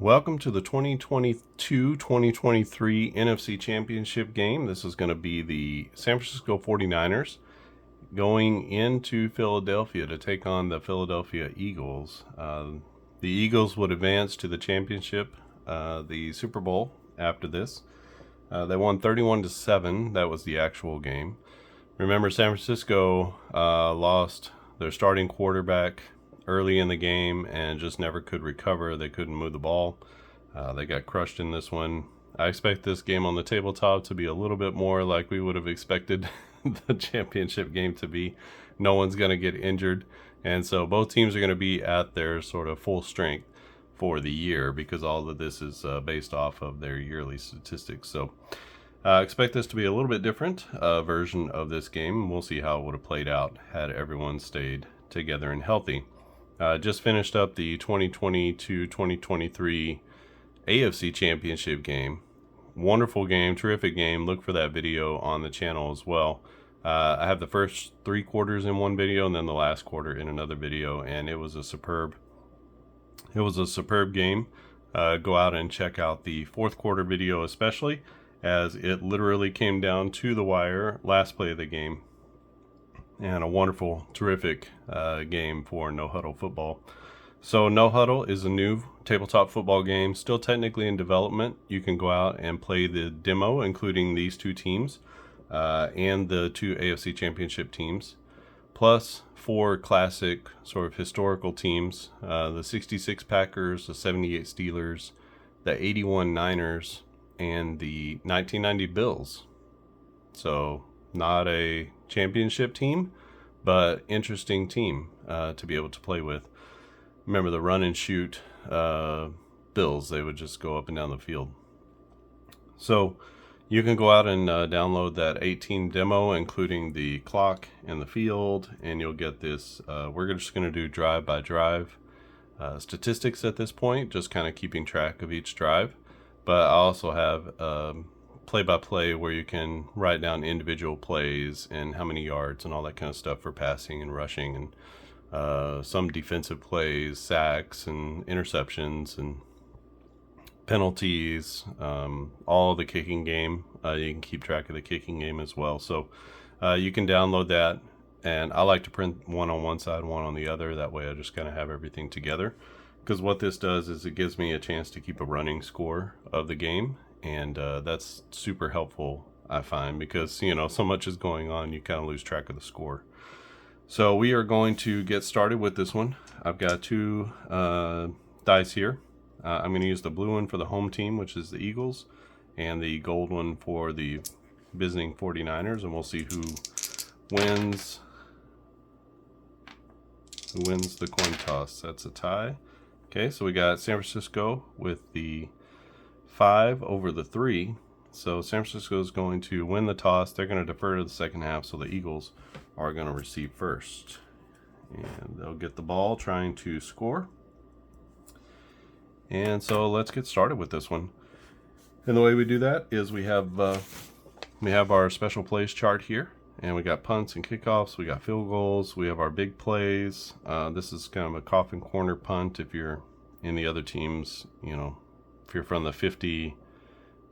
Welcome to the 2022-2023 NFC Championship Game. This is going to be the San Francisco 49ers going into Philadelphia to take on the Philadelphia Eagles. The Eagles would advance to the championship, the Super Bowl after this. They won 31-7. That was the actual game. Remember, San Francisco lost their starting quarterback early in the game and just never could recover. They couldn't move the ball. They got crushed in this one. I expect this game on the tabletop to be a little bit more like we would have expected the championship game to be. No one's going to get injured. And so both teams are going to be at their sort of full strength for the year because all of this is based off of their yearly statistics. So expect this to be a little bit different version of this game. We'll see how it would have played out had everyone stayed together and healthy. Just finished up the 2022-2023 AFC Championship game. Wonderful game, terrific game. Look for that video on the channel as well. I have the first 3 quarters in one video and then the last quarter in another video, and it was a superb game. Go out and check out the 4th quarter video especially, as it literally came down to the wire, last play of the game. And a wonderful, terrific game for No Huddle football. So No Huddle is a new tabletop football game, still technically in development. You can go out and play the demo, including these 2 teams and the 2 AFC Championship teams, plus 4 classic sort of historical teams, the 66 Packers, the 78 Steelers, the 81 Niners, and the 1990 Bills. So not a championship team, but interesting team to be able to play with. Remember the run and shoot Bills, they would just go up and down the field. So you can go out and download that 18 demo, including the clock and the field, and you'll get this. We're just going to do drive by drive statistics at this point, just kind of keeping track of each drive. But I also have play-by-play where you can write down individual plays and how many yards and all that kind of stuff for passing and rushing, and some defensive plays, sacks and interceptions and penalties, all the kicking game. You can keep track of the kicking game as well. So you can download that, and I like to print one on one side, one on the other. That way I just kind of have everything together, because what this does is it gives me a chance to keep a running score of the game. And that's super helpful, I find, because, so much is going on, you kind of lose track of the score. So we are going to get started with this one. I've got 2 dice here. I'm going to use the blue one for the home team, which is the Eagles, and the gold one for the visiting 49ers, and we'll see who wins the coin toss. That's a tie. Okay, so we got San Francisco with the 5 over the 3. So San Francisco is going to win the toss. They're going to defer to the second half, so the Eagles are going to receive first. And they'll get the ball trying to score. And so let's get started with this one. And the way we do that is we have our special plays chart here. And we got punts and kickoffs. We got field goals. We have our big plays. This is kind of a coffin corner punt if you're in the other teams, if you're from the 50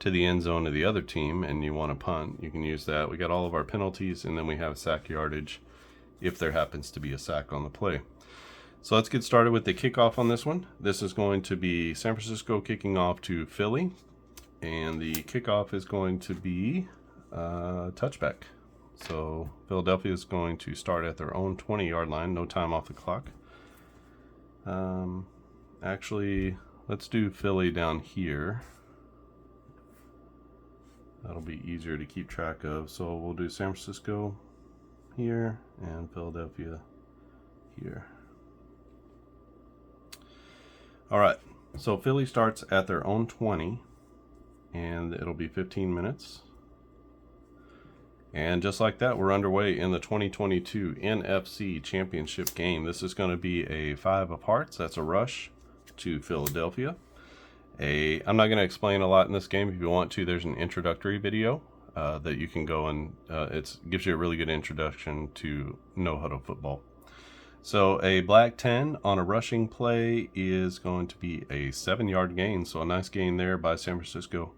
to the end zone of the other team and you want to punt, you can use that. We got all of our penalties, and then we have sack yardage if there happens to be a sack on the play. So let's get started with the kickoff on this one. This is going to be San Francisco kicking off to Philly, and the kickoff is going to be touchback. So Philadelphia is going to start at their own 20-yard line, no time off the clock. Actually, let's do Philly down here. That'll be easier to keep track of. So we'll do San Francisco here and Philadelphia here. All right, so Philly starts at their own 20, and it'll be 15 minutes. And just like that, we're underway in the 2022 NFC Championship game. This is going to be a 5 of hearts. That's a rush to Philadelphia. I'm not going to explain a lot in this game. If you want to, there's an introductory video that you can go and it gives you a really good introduction to No Huddle football. So a black 10 on a rushing play is going to be a 7-yard gain. So a nice gain there by San Francisco.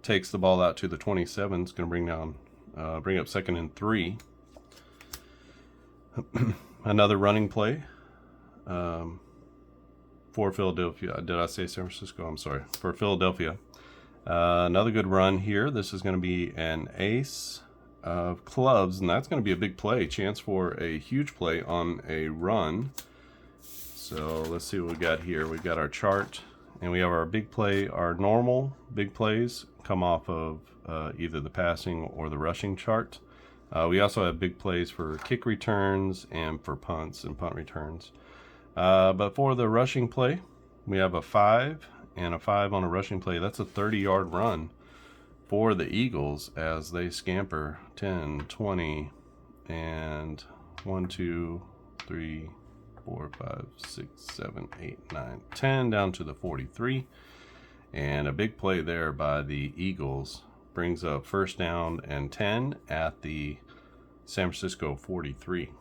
Takes the ball out to the 27. It's going to bring up 2nd and 3. Another running play for Philadelphia. Did I say San Francisco? I'm sorry. For Philadelphia. Another good run here. This is going to be an ace of clubs, and that's going to be a big play. Chance for a huge play on a run. So let's see what we got here. We've got our chart, and we have our big play. Our normal big plays come off of either the passing or the rushing chart. We also have big plays for kick returns and for punts and punt returns. But for the rushing play, we have a 5 and a 5 on a rushing play. That's a 30-yard run for the Eagles as they scamper 10, 20, and 1, 2, 3, 4, 5, 6, 7, 8, 9, 10 down to the 43. And a big play there by the Eagles brings up 1st down and 10 at the San Francisco 43.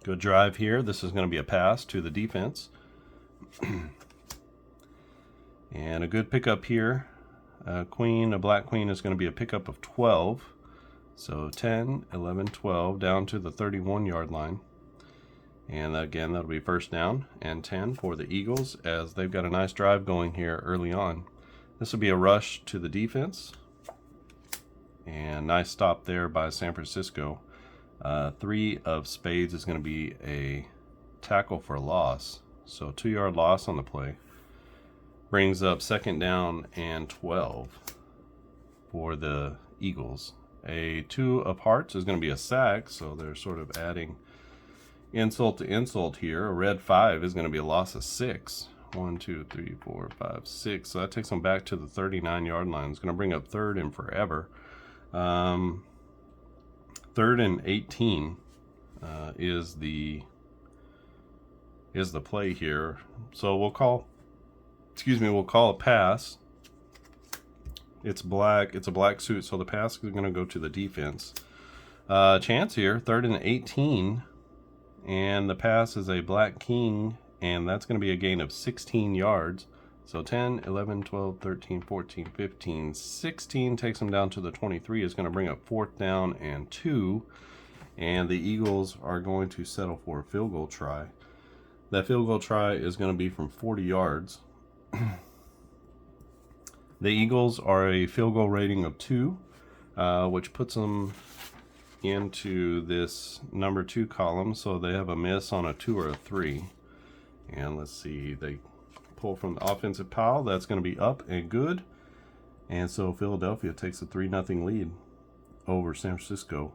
Good drive here. This is going to be a pass to the defense. And a good pickup here. A black queen is going to be a pickup of 12. So 10, 11, 12 down to the 31-yard line. And again, that'll be 1st down and 10 for the Eagles as they've got a nice drive going here early on. This will be a rush to the defense. And nice stop there by San Francisco. 3 of spades is going to be a tackle for loss. So 2-yard loss on the play. Brings up 2nd down and 12 for the Eagles. A 2 of hearts is going to be a sack, so they're sort of adding insult to insult here. A red 5 is going to be a loss of 6. 1, 2, 3, 4, 5, 6. So that takes them back to the 39-yard line. It's going to bring up 3rd and forever. 3rd and 18 is the play here. So we'll call a pass. It's black. It's a black suit, so the pass is going to go to the defense. Chance here, 3rd and 18, and the pass is a black king, and that's going to be a gain of 16 yards. So 10, 11, 12, 13, 14, 15, 16 takes them down to the 23. Is going to bring up 4th down and 2, and the Eagles are going to settle for a field goal try. That field goal try is going to be from 40 yards. The Eagles are a field goal rating of 2, which puts them into this number 2 column. So they have a miss on a 2 or a 3. And let's see, they pull from the offensive pile. That's going to be up and good. And so Philadelphia takes a 3-0 lead over San Francisco.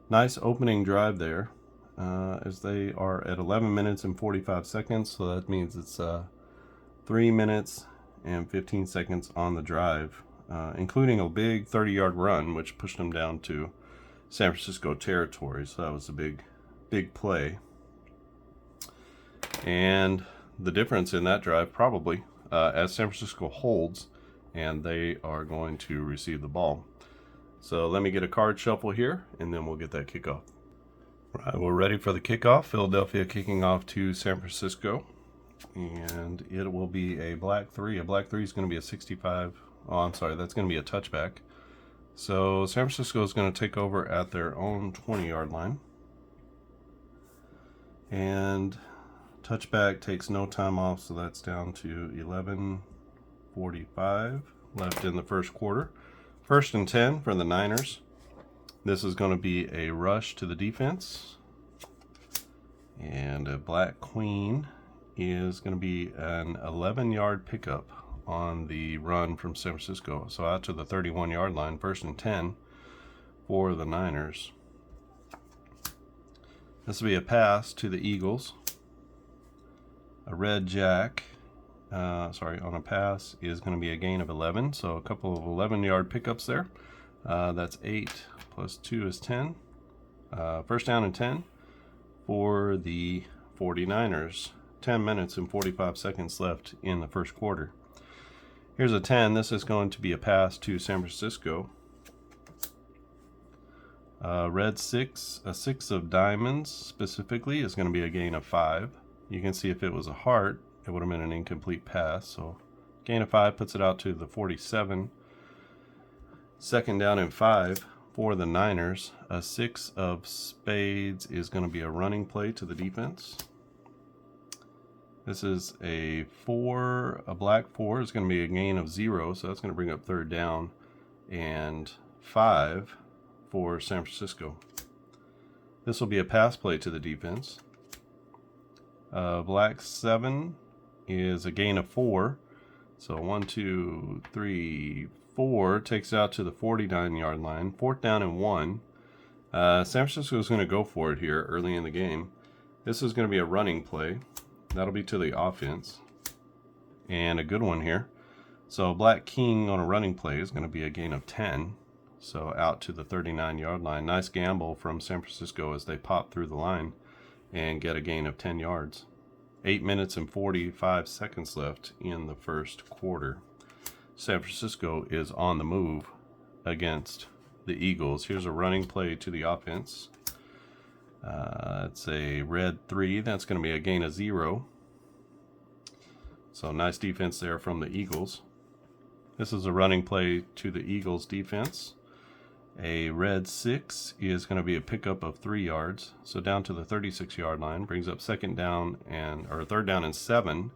Nice opening drive there, as they are at 11 minutes and 45 seconds. So that means it's 3 minutes and 15 seconds on the drive, including a big 30-yard run, which pushed them down to San Francisco territory. So that was a big play. And the difference in that drive probably, as San Francisco holds, and they are going to receive the ball. So let me get a card shuffle here, and then we'll get that kickoff. All right, we're ready for the kickoff. Philadelphia kicking off to San Francisco. And it will be a black 3. A black 3 is going to be a 65. Oh, I'm sorry, that's going to be a touchback. So San Francisco is going to take over at their own 20-yard line. And touchback takes no time off, so that's down to 11:45 left in the first quarter. 1st and 10 for the Niners. This is going to be a rush to the defense. And a black queen is going to be an 11-yard pickup on the run from San Francisco. So out to the 31-yard line, 1st and 10 for the Niners. This will be a pass to the Eagles. A red jack, on a pass is going to be a gain of 11. So a couple of 11-yard pickups there. That's 8 plus 2 is 10. 1st down and 10 for the 49ers. 10 minutes and 45 seconds left in the first quarter. Here's a 10. This is going to be a pass to San Francisco. Red 6, a 6 of diamonds specifically, is going to be a gain of 5. You can see if it was a heart, it would have been an incomplete pass. So gain of 5 puts it out to the 47. Second down and 5 for the Niners. A 6 of spades is going to be a running play to the defense. This is a 4, a black 4 is going to be a gain of 0, so that's going to bring up third down and 5 for San Francisco. This will be a pass play to the defense. Black 7 is a gain of 4, so 1, 2, 3, 4 takes it out to the 49-yard line. Fourth down and 1. San Francisco is going to go for it here early in the game. This is going to be a running play. That'll be to the offense. And a good one here. So Black King on a running play is going to be a gain of 10. So out to the 39-yard line. Nice gamble from San Francisco as they pop through the line and get a gain of 10 yards. 8 minutes and 45 seconds left in the first quarter. San Francisco is on the move against the Eagles. Here's a running play to the offense. It's a red 3. That's going to be a gain of 0. So nice defense there from the Eagles. This is a running play to the Eagles defense. A red 6 is going to be a pickup of 3 yards. So down to the 36-yard line. Brings up third down and 7.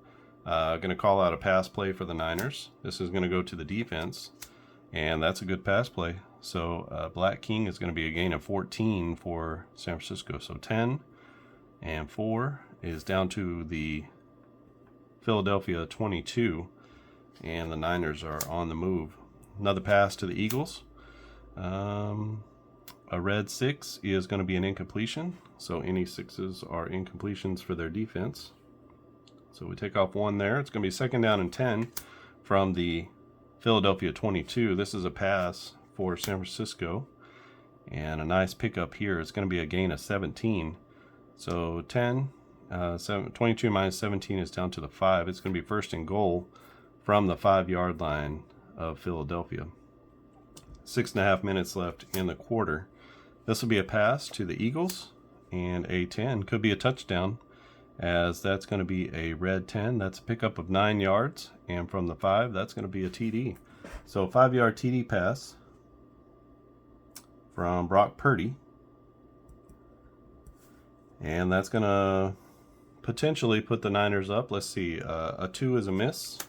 Going to call out a pass play for the Niners. This is going to go to the defense. And that's a good pass play. So Black King is going to be a gain of 14 for San Francisco. So 10 and 4 is down to the Philadelphia 22. And the Niners are on the move. Another pass to the Eagles. A red 6 is going to be an incompletion. So any 6s are incompletions for their defense. So we take off 1 there. It's going to be second down and 10 from the Philadelphia 22. This is a pass for San Francisco. And a nice pickup here. It's going to be a gain of 17. So 22 minus 17 is down to the 5. It's going to be first and goal from the 5-yard line of Philadelphia. 6.5 minutes left in the quarter. This will be a pass to the Eagles. And a 10 could be a touchdown, as that's going to be a red 10. That's a pickup of 9 yards. And from the 5, that's going to be a TD. So 5-yard TD pass from Brock Purdy. And that's going to potentially put the Niners up. Let's see. A 2 is a miss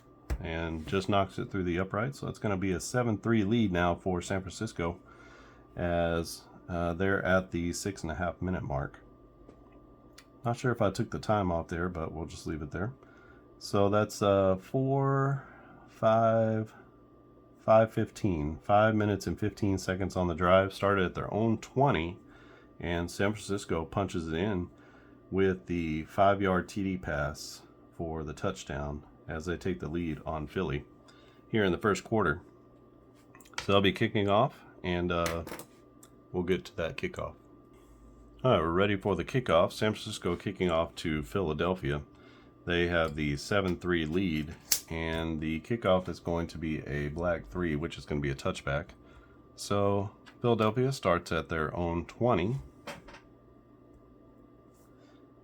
and just knocks it through the upright. So it's going to be a 7-3 lead now for San Francisco, as they're at the 6.5 minute mark. Not sure if I took the time off there, but we'll just leave it there. So that's 4, 5, 5:15. 5 minutes and 15 seconds on the drive. Started at their own 20, and San Francisco punches it in with the 5-yard TD pass for the touchdown as they take the lead on Philly here in the first quarter. So they'll be kicking off, and we'll get to that kickoff. All right, we're ready for the kickoff. San Francisco kicking off to Philadelphia. They have the 7-3 lead, and the kickoff is going to be a black 3, which is going to be a touchback. So Philadelphia starts at their own 20,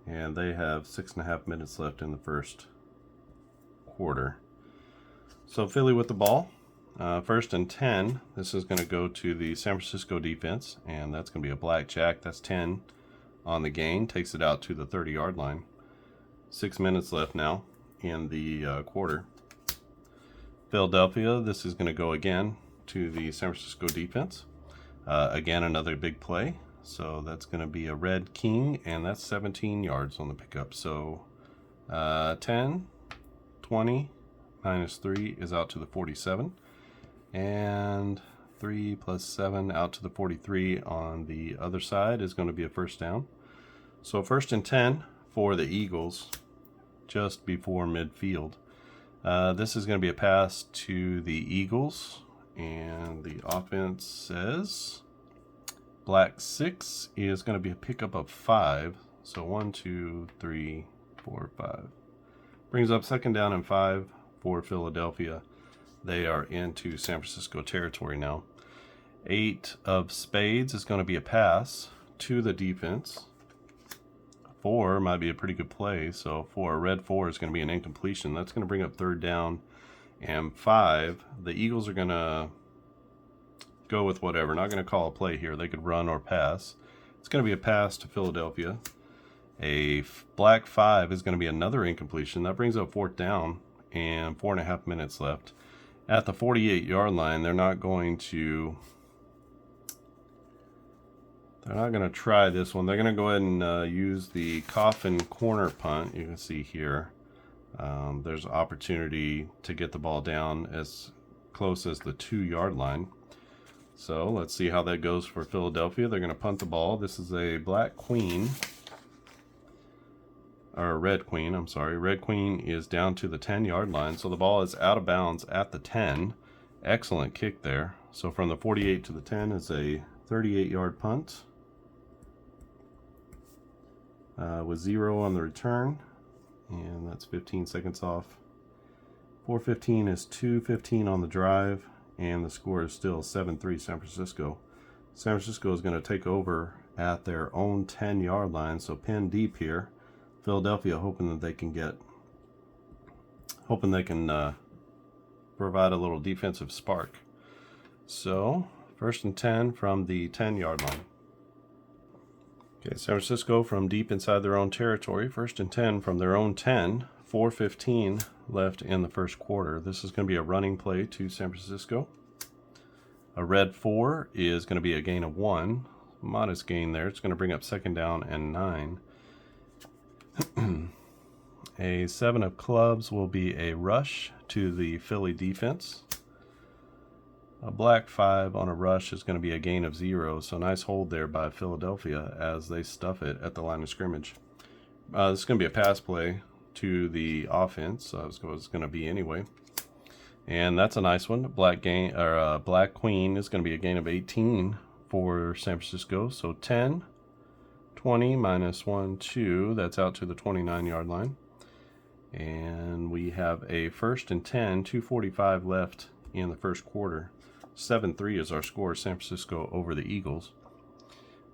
and they have 6.5 minutes left in the first quarter. So Philly with the ball. First and 10. This is going to go to the San Francisco defense, and that's going to be a blackjack. That's 10 on the gain. Takes it out to the 30-yard line. 6 minutes left now in the quarter. Philadelphia, this is going to go again to the San Francisco defense. Again, another big play. So that's going to be a red king, and that's 17 yards on the pickup. So 10, 20, minus 3 is out to the 47. And 3 plus 7 out to the 43 on the other side is going to be a first down. So first and 10 for the Eagles, just before midfield. This is going to be a pass to the Eagles, and the offense says black 6 is going to be a pickup of 5. So 1, 2, 3, 4, 5. Brings up second down and 5 for Philadelphia. They are into San Francisco territory now. 8 of spades is going to be a pass to the defense. 4 might be a pretty good play, so for a red 4 is going to be an incompletion. That's going to bring up third down. And 5, the Eagles are going to go with whatever. Not going to call a play here. They could run or pass. It's going to be a pass to Philadelphia. A black 5 is going to be another incompletion. That brings up fourth down and 4.5 minutes left. At the 48-yard line, they're not going to try this one. They're going to go ahead and use the coffin corner punt. You can see here there's opportunity to get the ball down as close as the 2-yard line. So let's see how that goes for Philadelphia. They're going to punt the ball. This is a black queen, or red queen, I'm sorry. Red queen is down to the 10-yard line. So the ball is out of bounds at the 10. Excellent kick there. So from the 48 to the 10 is a 38-yard punt. With 0 on the return, and that's 15 seconds off. 4:15 is 2:15 on the drive, and the score is still 7-3 San Francisco. San Francisco is going to take over at their own 10-yard line, so pinned deep here. Philadelphia hoping they can provide a little defensive spark. So 1st and 10 from the 10-yard line. Okay, San Francisco from deep inside their own territory. 1st and 10 from their own 10. 4:15 left in the first quarter. This is going to be a running play to San Francisco. A red 4 is going to be a gain of 1. Modest gain there. It's going to bring up 2nd down and 9. A 7 of clubs will be a rush to the Philly defense. A black 5 on a rush is going to be a gain of 0, so nice hold there by Philadelphia as they stuff it at the line of scrimmage. This is going to be a pass play to the offense, that's what it's going to be anyway. And that's a nice one. Black queen is going to be a gain of 18 for San Francisco, so 10, 20 minus 1, 2, that's out to the 29-yard line. And we have a 1st and 10, 2:45 left in the first quarter. 7-3 is our score, San Francisco over the Eagles.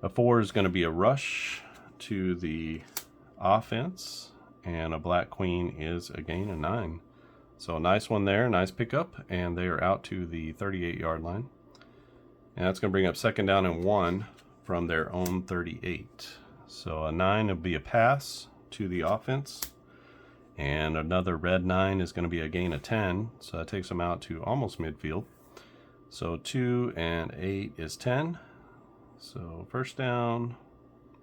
A 4 is going to be a rush to the offense, and a black queen is a gain of 9. So a nice one there, nice pickup, and they are out to the 38-yard line. And that's going to bring up 2nd down and 1 from their own 38. So a 9 will be a pass to the offense, and another red 9 is going to be a gain of 10, so that takes them out to almost midfield. So 2 and 8 is 10. So 1st down,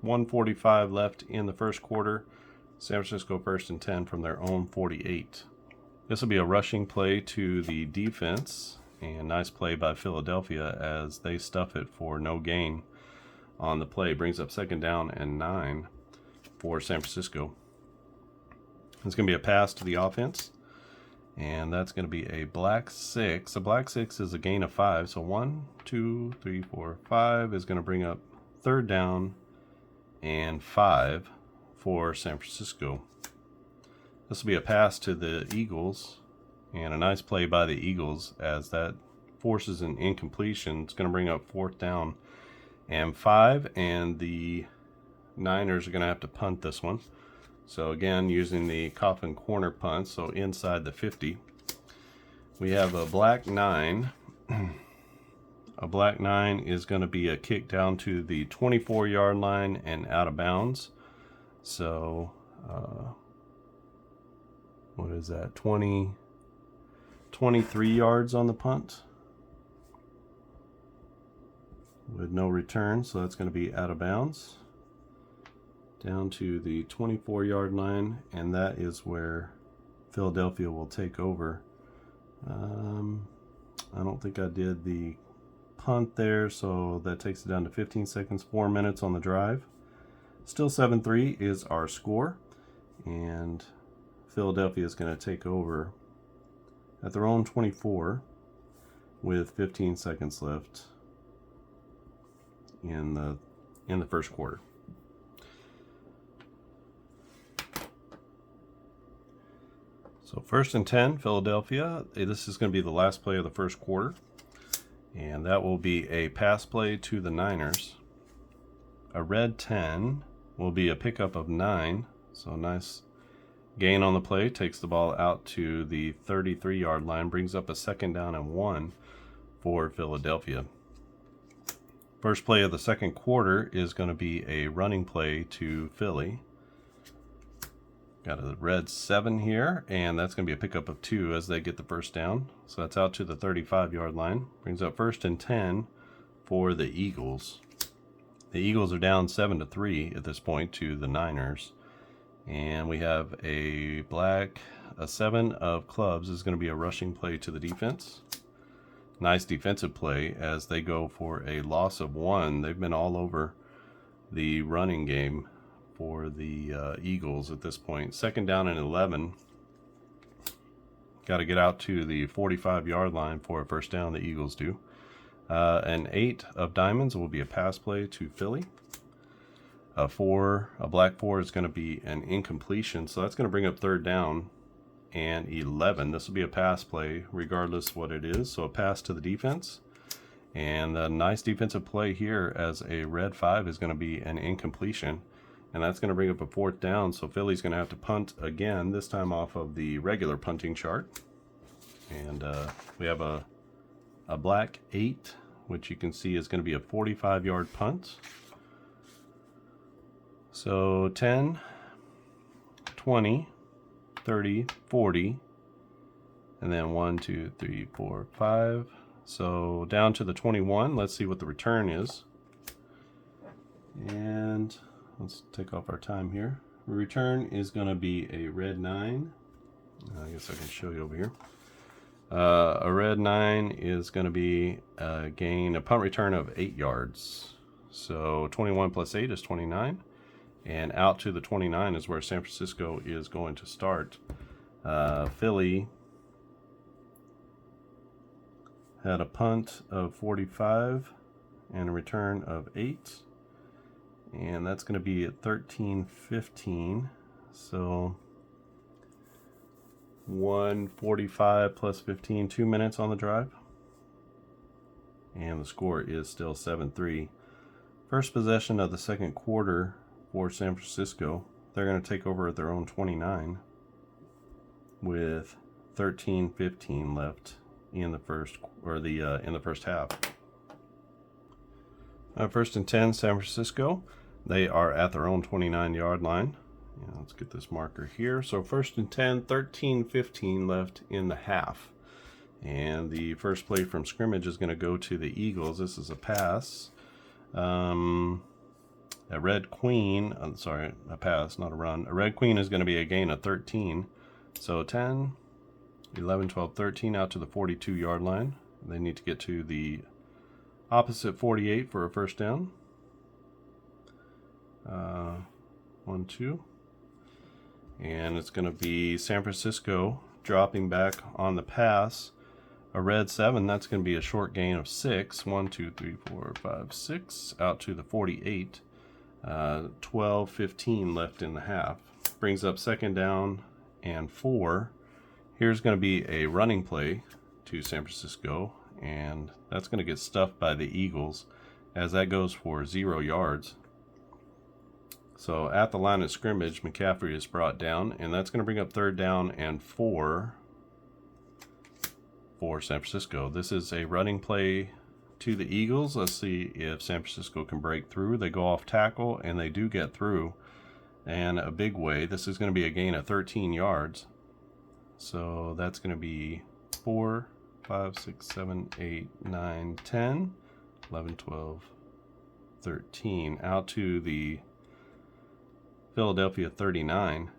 1:45 left in the first quarter. San Francisco 1st and 10 from their own 48. This will be a rushing play to the defense, and nice play by Philadelphia as they stuff it for no gain on the play. Brings up 2nd down and 9 for San Francisco. It's going to be a pass to the offense, and that's going to be a black 6. A black 6 is a gain of 5, so 1, 2, 3, 4, 5 is going to bring up 3rd down and 5 for San Francisco. This will be a pass to the Eagles, and a nice play by the Eagles as that forces an incompletion. It's going to bring up 4th down and 5, and the Niners are going to have to punt this one. So again, using the coffin corner punt, so inside the 50. We have a black 9. A black 9 is going to be a kick down to the 24-yard line and out of bounds. So, what is that? 23 yards on the punt with no return, so that's going to be out of bounds. Down to the 24-yard line, and that is where Philadelphia will take over. I don't think I did the punt there, so that takes it down to 15 seconds, 4 minutes on the drive. Still 7-3 is our score, and Philadelphia is going to take over at their own 24 with 15 seconds left in the first quarter. So 1st and 10, Philadelphia. This is going to be the last play of the first quarter. And that will be a pass play to the Niners. A red 10 will be a pickup of 9. So nice gain on the play. Takes the ball out to the 33-yard line. Brings up a 2nd down and 1 for Philadelphia. First play of the second quarter is going to be a running play to Philly. Got a red 7 here, and that's going to be a pickup of 2 as they get the first down. So that's out to the 35-yard line. Brings up 1st and 10 for the Eagles. The Eagles are down 7-3 at this point to the Niners. And we have a 7 of clubs is going to be a rushing play to the defense. Nice defensive play as they go for a loss of 1. They've been all over the running game for the Eagles at this point. 2nd down and 11. Got to get out to the 45-yard line for a first down, the Eagles do. An 8 of diamonds will be a pass play to Philly. A black 4 is going to be an incompletion, so that's going to bring up 3rd down and 11. This will be a pass play regardless what it is, so a pass to the defense. And a nice defensive play here as a red 5 is going to be an incompletion. And that's going to bring up a 4th down, so Philly's going to have to punt again, this time off of the regular punting chart. And we have a black 8, which you can see is going to be a 45-yard punt. So 10, 20, 30, 40, and then 1, 2, 3, 4, 5. So down to the 21. Let's see what the return is. And let's take off our time here. The return is going to be a red 9. I guess I can show you over here. A red 9 is going to be a punt return of 8 yards. So 21 plus 8 is 29. And out to the 29 is where San Francisco is going to start. Philly had a punt of 45 and a return of 8. And that's going to be at 13:15. So 1:45 plus 15, 2 minutes on the drive. And the score is still 7-3. First possession of the second quarter for San Francisco. They're going to take over at their own 29 with 13:15 left in the first half. 1st and 10, San Francisco. They are at their own 29-yard line. Yeah, let's get this marker here. So 1st and 10, 13:15 left in the half. And the first play from scrimmage is going to go to the Eagles. This is a pass. A red queen, a pass, not a run. A red queen is going to be a gain of 13. So 10, 11, 12, 13 out to the 42-yard line. They need to get to the opposite 48 for a first down. 1, 2. And it's going to be San Francisco dropping back on the pass. A red 7, that's going to be a short gain of 6. 1, 2, 3, 4, 5, 6 out to the 48. 12:15 left in the half. Brings up 2nd down and 4. Here's going to be a running play to San Francisco, and that's going to get stuffed by the Eagles as that goes for 0 yards. So at the line of scrimmage, McCaffrey is brought down, and that's going to bring up 3rd down and 4 for San Francisco. This is a running play to the Eagles. Let's see if San Francisco can break through. They go off tackle, and they do get through, and a big way. This is going to be a gain of 13 yards. So that's going to be 4, 5, 6, 7, 8, 9, 10, 11, 12, 13. Out to the Philadelphia 39.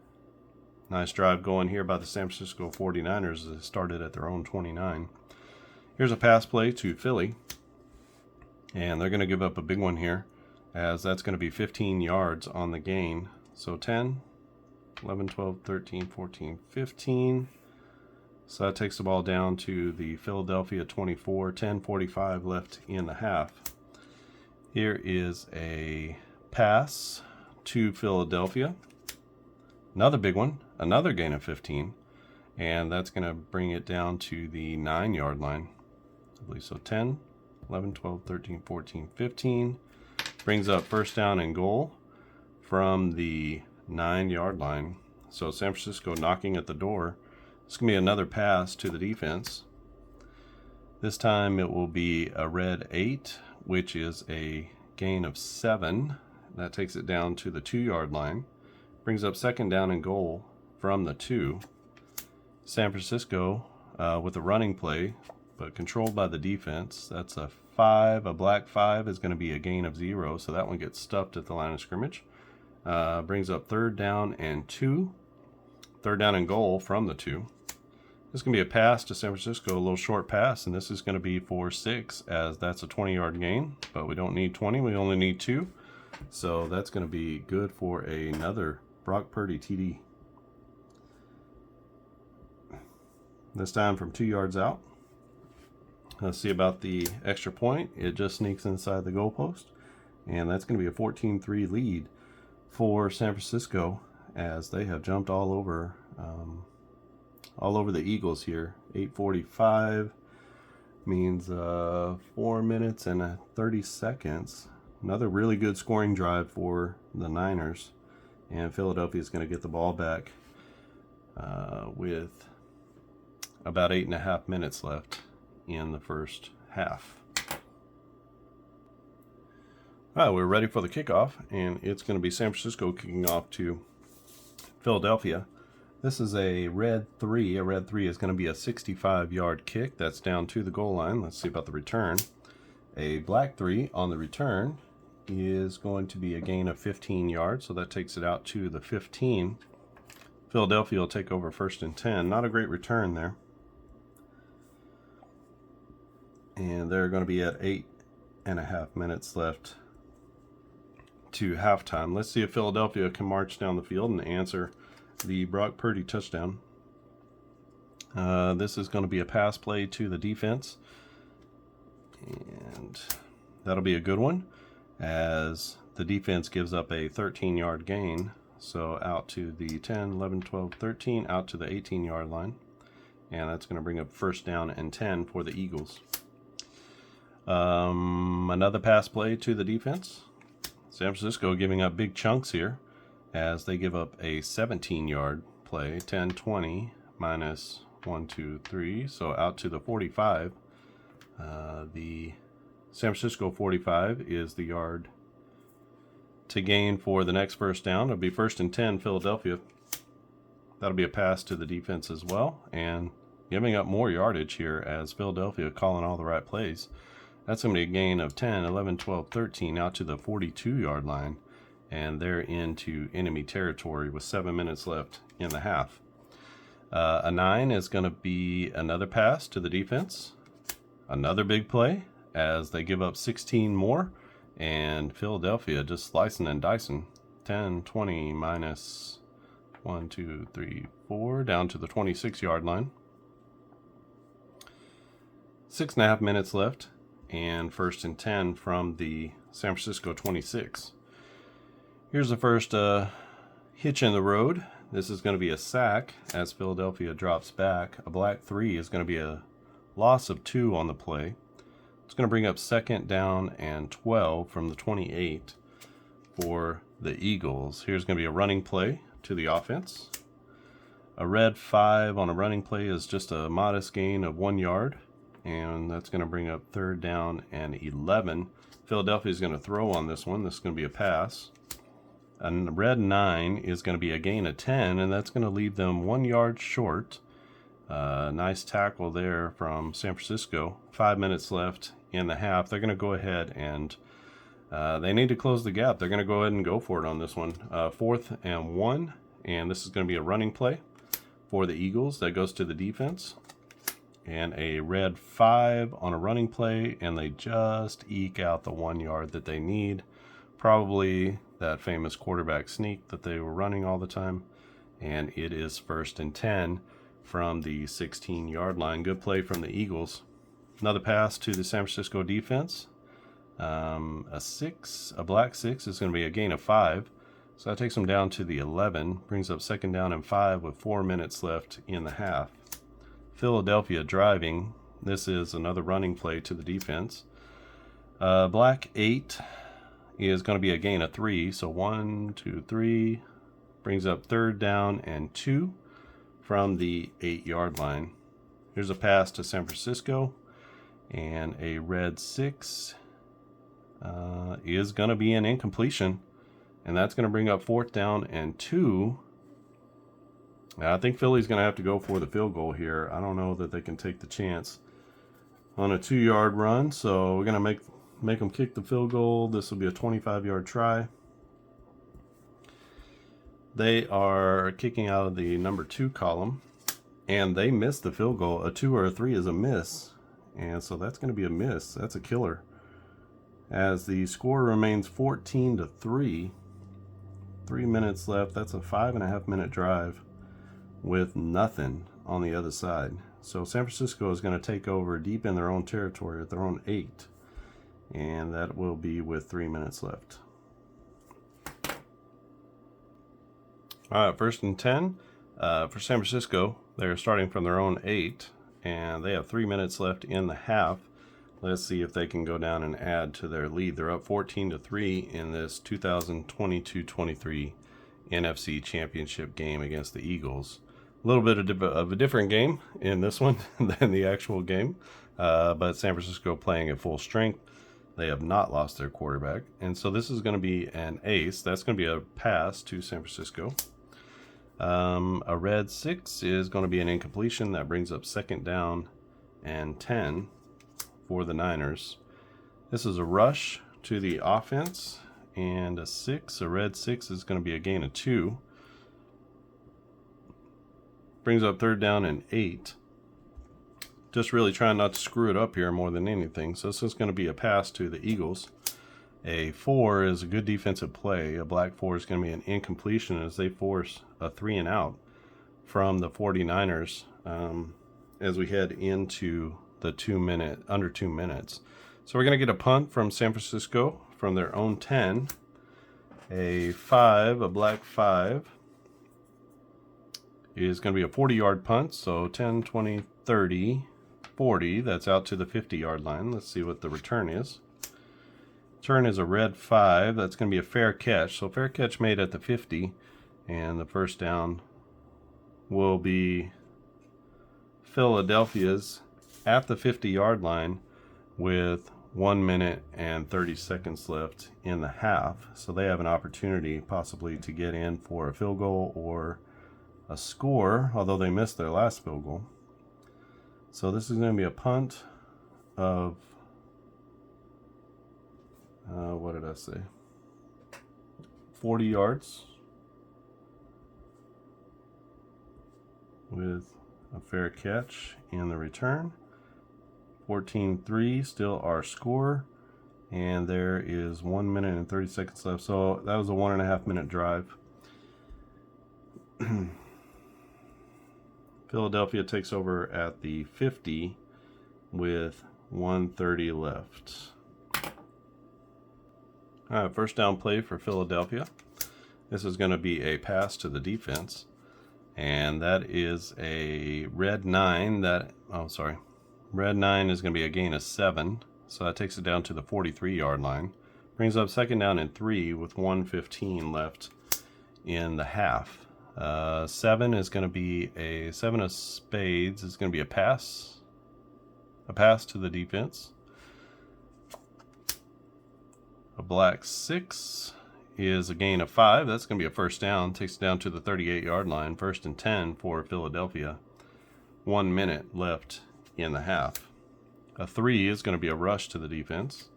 Nice drive going here by the San Francisco 49ers. They started at their own 29. Here's a pass play to Philly. And they're going to give up a big one here, as that's going to be 15 yards on the gain. So 10, 11, 12, 13, 14, 15. So that takes the ball down to the Philadelphia 24, 10:45 left in the half. Here is a pass to Philadelphia. Another big one, another gain of 15. And that's going to bring it down to the 9-yard line. I believe so. 10, 11, 12, 13, 14, 15. Brings up first down and goal from the 9-yard line. So San Francisco knocking at the door. It's going to be another pass to the defense. This time it will be a red 8, which is a gain of 7. That takes it down to the 2-yard line. Brings up second down and goal from the 2. San Francisco with a running play, but controlled by the defense. That's a 5. A black 5 is going to be a gain of 0, so that one gets stuffed at the line of scrimmage. Brings up third down and 2. Third down and goal from the 2. This is going to be a pass to San Francisco, a little short pass, and this is going to be for 6, as that's a 20-yard gain, but we don't need 20, we only need 2. So that's going to be good for another Brock Purdy TD. This time from 2 yards out. Let's see about the extra point. It just sneaks inside the goalpost, and that's going to be a 14-3 lead for San Francisco, as they have jumped all over the Eagles here. 8:45 means 4 minutes and 30 seconds. Another really good scoring drive for the Niners, and Philadelphia is going to get the ball back with about 8.5 minutes left in the first half. All right, we're ready for the kickoff, and it's going to be San Francisco kicking off to Philadelphia. This is a red 3. A red 3 is going to be a 65-yard kick. That's down to the goal line. Let's see about the return. A black 3 on the return is going to be a gain of 15 yards, so that takes it out to the 15. Philadelphia will take over first and 10. Not a great return there. And they're going to be at 8.5 minutes left to halftime. Let's see if Philadelphia can march down the field and answer the Brock Purdy touchdown. This is going to be a pass play to the defense, and that'll be a good one, as the defense gives up a 13-yard gain. So out to the 10, 11, 12, 13, out to the 18-yard line, and that's going to bring up first down and 10 for the Eagles. Another pass play to the defense. San Francisco giving up big chunks here, as they give up a 17-yard play. 10, 20 minus 1, 2, 3, so out to the 45. The San Francisco 45 is the yard to gain for the next first down. It'll be first and 10 Philadelphia. That'll be a pass to the defense as well, and giving up more yardage here, as Philadelphia calling all the right plays. That's going to be a gain of 10, 11, 12, 13, out to the 42-yard line, and they're into enemy territory with 7 minutes left in the half. A 9 is going to be another pass to the defense. Another big play, as they give up 16 more, and Philadelphia just slicing and dicing. 10, 20 minus 1, 2, 3, 4, down to the 26-yard line. 6.5 minutes left, and first and 10 from the San Francisco 26. Here's the first hitch in the road. This is going to be a sack, as Philadelphia drops back. A black 3 is going to be a loss of 2 on the play. It's going to bring up second down and 12 from the 28 for the Eagles. Here's going to be a running play to the offense. A red 5 on a running play is just a modest gain of 1 yard, and that's going to bring up third down and 11. Philadelphia is going to throw on this one. This is going to be a pass. A red 9 is going to be a gain of 10, and that's going to leave them 1 yard short. Nice tackle there from San Francisco. 5 minutes left in the half. They're going to go ahead and they need to close the gap. They're going to go ahead and go for it on this one. 4th and 1, and this is going to be a running play for the Eagles. That goes to the defense. And a red 5 on a running play, and they just eke out the 1 yard that they need. Probably that famous quarterback sneak that they were running all the time. And it is first and 10 from the 16-yard line. Good play from the Eagles. Another pass to the San Francisco defense. A black 6 is going to be a gain of 5. So that takes them down to the 11. Brings up second down and 5 with 4 minutes left in the half. Philadelphia driving. This is another running play to the defense. Black 8 is going to be a gain of 3. So 1, 2, 3 brings up 3rd down and 2 from the 8-yard line. Here's a pass to San Francisco, and a red 6 is going to be an incompletion, and that's going to bring up 4th down and 2. I think Philly's going to have to go for the field goal here. I don't know that they can take the chance on a 2-yard run, so we're going to make them kick the field goal. This will be a 25-yard try. They are kicking out of the number 2 column, and they missed the field goal. A 2 or a 3 is a miss, and so that's going to be a miss. That's a killer. As the score remains 14-3, 3 minutes left. That's a 5.5 minute drive with nothing on the other side. So San Francisco is going to take over deep in their own territory at their own 8, and that will be with 3 minutes left. All right, 1st and 10 for San Francisco. They're starting from their own 8, and they have 3 minutes left in the half. Let's see if they can go down and add to their lead. They're up 14-3 in this 2022-23 NFC Championship game against the Eagles. A little bit of a different game in this one than the actual game, but San Francisco playing at full strength. They have not lost their quarterback, and so this is going to be an ace. That's going to be a pass to San Francisco. A red 6 is going to be an incompletion. That brings up 2nd down and 10 for the Niners. This is a rush to the offense, and a red 6 is going to be a gain of 2. Brings up 3rd down and 8. Just really trying not to screw it up here more than anything. So this is going to be a pass to the Eagles. A 4 is a good defensive play. A black 4 is going to be an incompletion as they force a 3 and out from the 49ers as we head into the under 2 minutes. So we're going to get a punt from San Francisco from their own 10. A black 5 is going to be a 40-yard punt. So 10, 20, 30, 40. That's out to the 50-yard line. Let's see what the return is. Return is a red 5. That's going to be a fair catch. So fair catch made at the 50. And the 1st down will be Philadelphia's at the 50-yard line with 1 minute and 30 seconds left in the half. So they have an opportunity possibly to get in for a field goal or a score, although they missed their last field goal. So this is going to be a punt of, what did I say? 40 yards with a fair catch in the return. 14-3 still our score, and there is 1 minute and 30 seconds left. So that was a 1.5 minute drive. Philadelphia takes over at the 50 with 1:30 left. All right, 1st down play for Philadelphia. This is going to be a pass to the defense, and that is a red 9. Red 9 is going to be a gain of 7, so that takes it down to the 43-yard line. Brings up 2nd down and 3 with 1:15 left in the half. 7 is going to be a 7 of spades. Is going to be a pass to the defense. A black 6 is a gain of 5. That's going to be a 1st down. Takes it down to the 38-yard line. 1st and 10 for Philadelphia. 1 minute left in the half. A 3 is going to be a rush to the defense.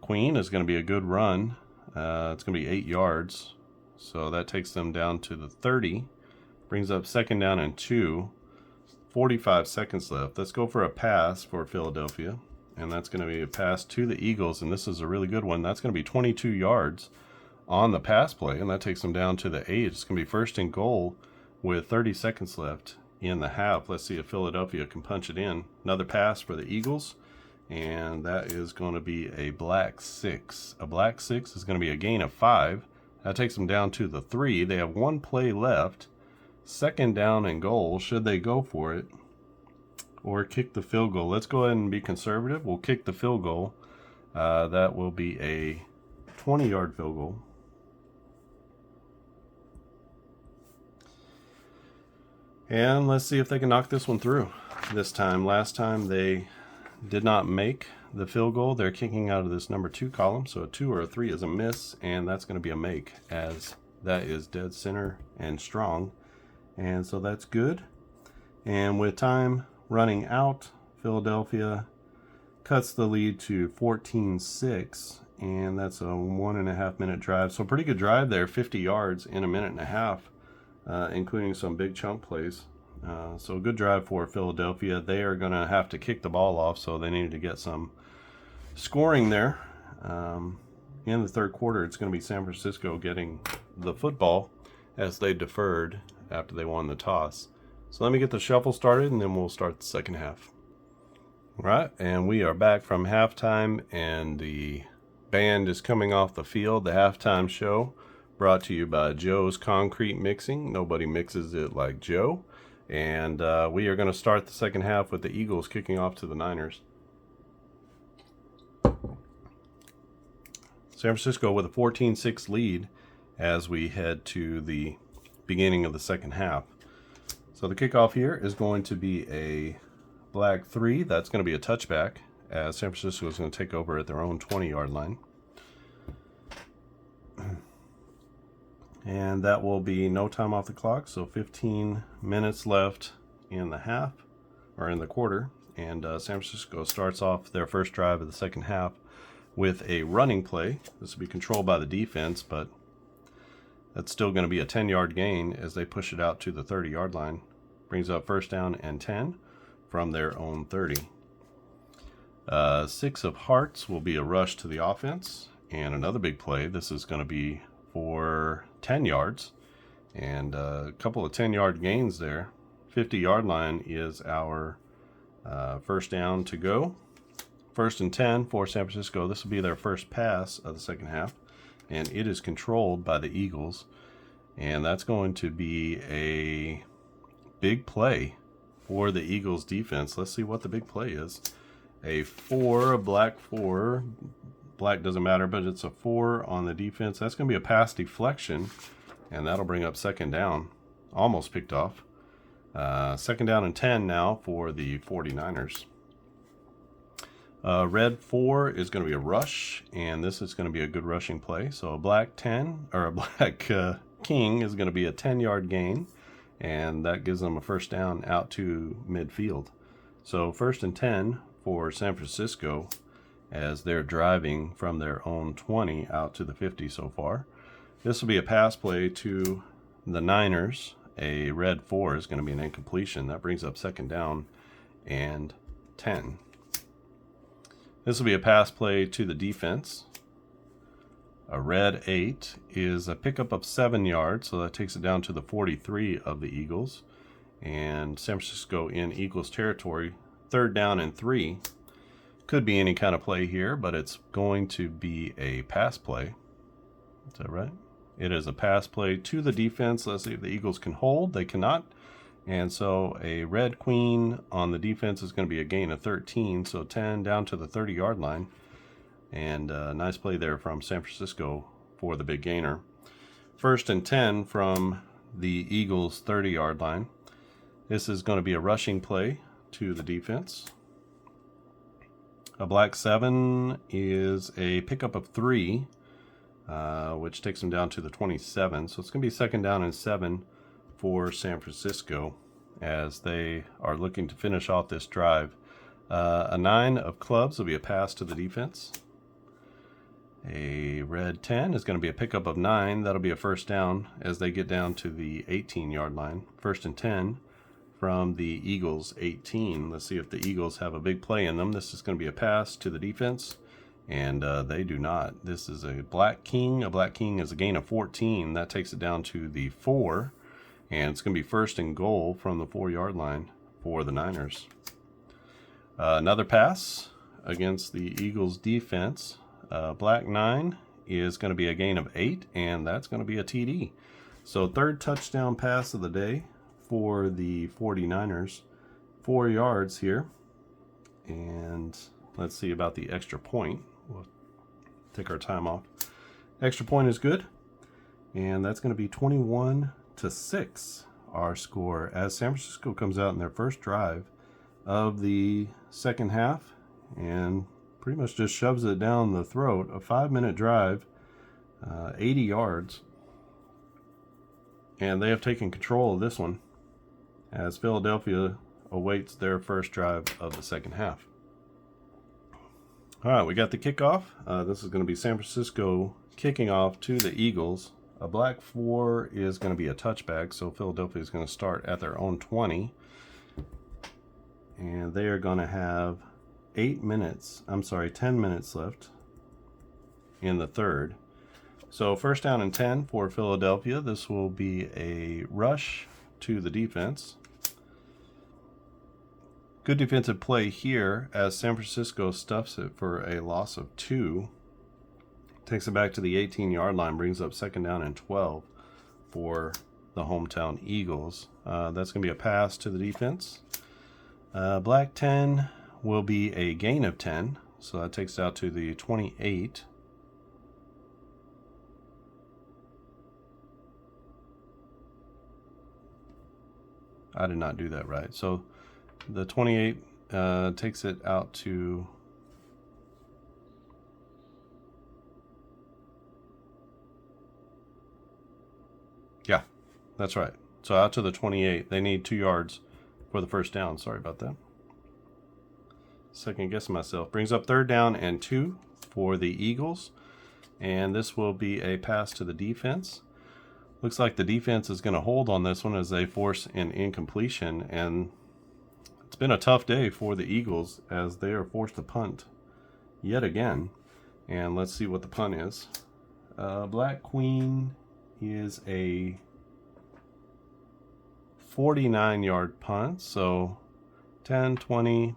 Queen is going to be a good run. It's going to be 8 yards. So that takes them down to the 30. Brings up 2nd down and 2. 45 seconds left. Let's go for a pass for Philadelphia. And that's going to be a pass to the Eagles. And this is a really good one. That's going to be 22 yards on the pass play. And that takes them down to the 8. It's going to be 1st and goal with 30 seconds left in the half. Let's see if Philadelphia can punch it in. Another pass for the Eagles. And that is going to be a black 6. A black 6 is going to be a gain of 5. That takes them down to the 3. They have 1 play left. 2nd down and goal. Should they go for it or kick the field goal? Let's go ahead and be conservative. We'll kick the field goal. That will be a 20-yard field goal. And let's see if they can knock this one through this time. Last time they did not make the field goal. They're kicking out of this number 2 column, so a 2 or a 3 is a miss, and that's going to be a make, as that is dead center and strong. And so that's good. And with time running out, Philadelphia cuts the lead to 14-6, and that's a 1.5 minute drive. So pretty good drive there, 50 yards in a minute and a half, including some big chunk plays. So good drive for Philadelphia. They are going to have to kick the ball off, so they needed to get some scoring there. In the third quarter, it's going to be San Francisco getting the football as they deferred after they won the toss. So let me get the shuffle started, and then we'll start the second half. All right, and we are back from halftime, and the band is coming off the field. The halftime show brought to you by Joe's Concrete Mixing. Nobody mixes it like Joe. And we are going to start the second half with the Eagles kicking off to the Niners. San Francisco with a 14-6 lead as we head to the beginning of the second half. So the kickoff here is going to be a black 3. That's going to be a touchback, as San Francisco is going to take over at their own 20-yard line. And that will be no time off the clock, so 15 minutes left in the half, or in the quarter. And San Francisco starts off their first drive of the second half with a running play. This will be controlled by the defense, but that's still going to be a 10-yard gain as they push it out to the 30-yard line. Brings up first down and 10 from their own 30. 6 of Hearts will be a rush to the offense, and another big play. This is going to be for 10 yards, and a couple of 10-yard gains there. 50-yard line is our first down to go. First and 10 for San Francisco. This will be their first pass of the second half, and it is controlled by the Eagles, and that's going to be a big play for the Eagles defense. Let's see what the big play is. A black 4. Black doesn't matter, but it's a 4 on the defense. That's going to be a pass deflection, and that'll bring up second down. Almost picked off. Second down and 10 now for the 49ers. Red 4 is going to be a rush, and this is going to be a good rushing play. So a black 10, or a black king is going to be a 10-yard gain, and that gives them a first down out to midfield. So first and 10 for San Francisco, as they're driving from their own 20 out to the 50 so far. This will be a pass play to the Niners. A red 4 is going to be an incompletion. That brings up second down and 10. This will be a pass play to the defense. A red 8 is a pickup of 7 yards, so that takes it down to the 43 of the Eagles. And San Francisco in Eagles territory. Third down and 3. Could be any kind of play here, but it's going to be a pass play. Is that right? It is a pass play to the defense. Let's see if the Eagles can hold. They cannot. And so a red queen on the defense is going to be a gain of 13. So 10 down to the 30-yard line. And a nice play there from San Francisco for the big gainer. First and 10 from the Eagles' 30-yard line. This is going to be a rushing play to the defense. A black 7 is a pickup of 3, which takes them down to the 27. So it's going to be second down and 7 for San Francisco as they are looking to finish off this drive. A 9 of clubs will be a pass to the defense. A red 10 is going to be a pickup of 9. That'll be a first down as they get down to the 18-yard line. First and 10 from the Eagles 18. Let's see if the Eagles have a big play in them. This is going to be a pass to the defense, and they do not. This is a black king. A black king is a gain of 14. That takes it down to the 4, and it's going to be first and goal from the 4-yard line for the Niners. Another pass against the Eagles defense. Black 9 is going to be a gain of 8, and that's going to be a TD. So third touchdown pass of the day for the 49ers. 4 yards here. And let's see about the extra point. we'll take our time off. Extra point is good, and that's going to be 21-6, our score, as San Francisco comes out in their first drive of the second half and pretty much just shoves it down the throat. A 5-minute drive, 80 yards, and they have taken control of this one as Philadelphia awaits their first drive of the second half. All right, we got the kickoff. This is going to be San Francisco kicking off to the Eagles. A black 4 is going to be a touchback, so Philadelphia is going to start at their own 20. And they are going to have 10 minutes left in the third. So first down and 10 for Philadelphia. This will be a rush to the defense. Good defensive play here as San Francisco stuffs it for a loss of 2. Takes it back to the 18-yard line, brings up second down and 12 for the hometown Eagles. That's going to be a pass to the defense. Black 10 will be a gain of 10, so that takes it out to the 28. I did not do that right. So the 28 takes it out to that's right. So out to the 28. They need 2 yards for the first down. Sorry about that. Second guessing myself. Brings up third down and 2 for the Eagles. And this will be a pass to the defense. Looks like the defense is going to hold on this one as they force an incompletion. And it's been a tough day for the Eagles as they are forced to punt yet again. And let's see what the punt is. Black Queen is a 49-yard punt, so 10, 20,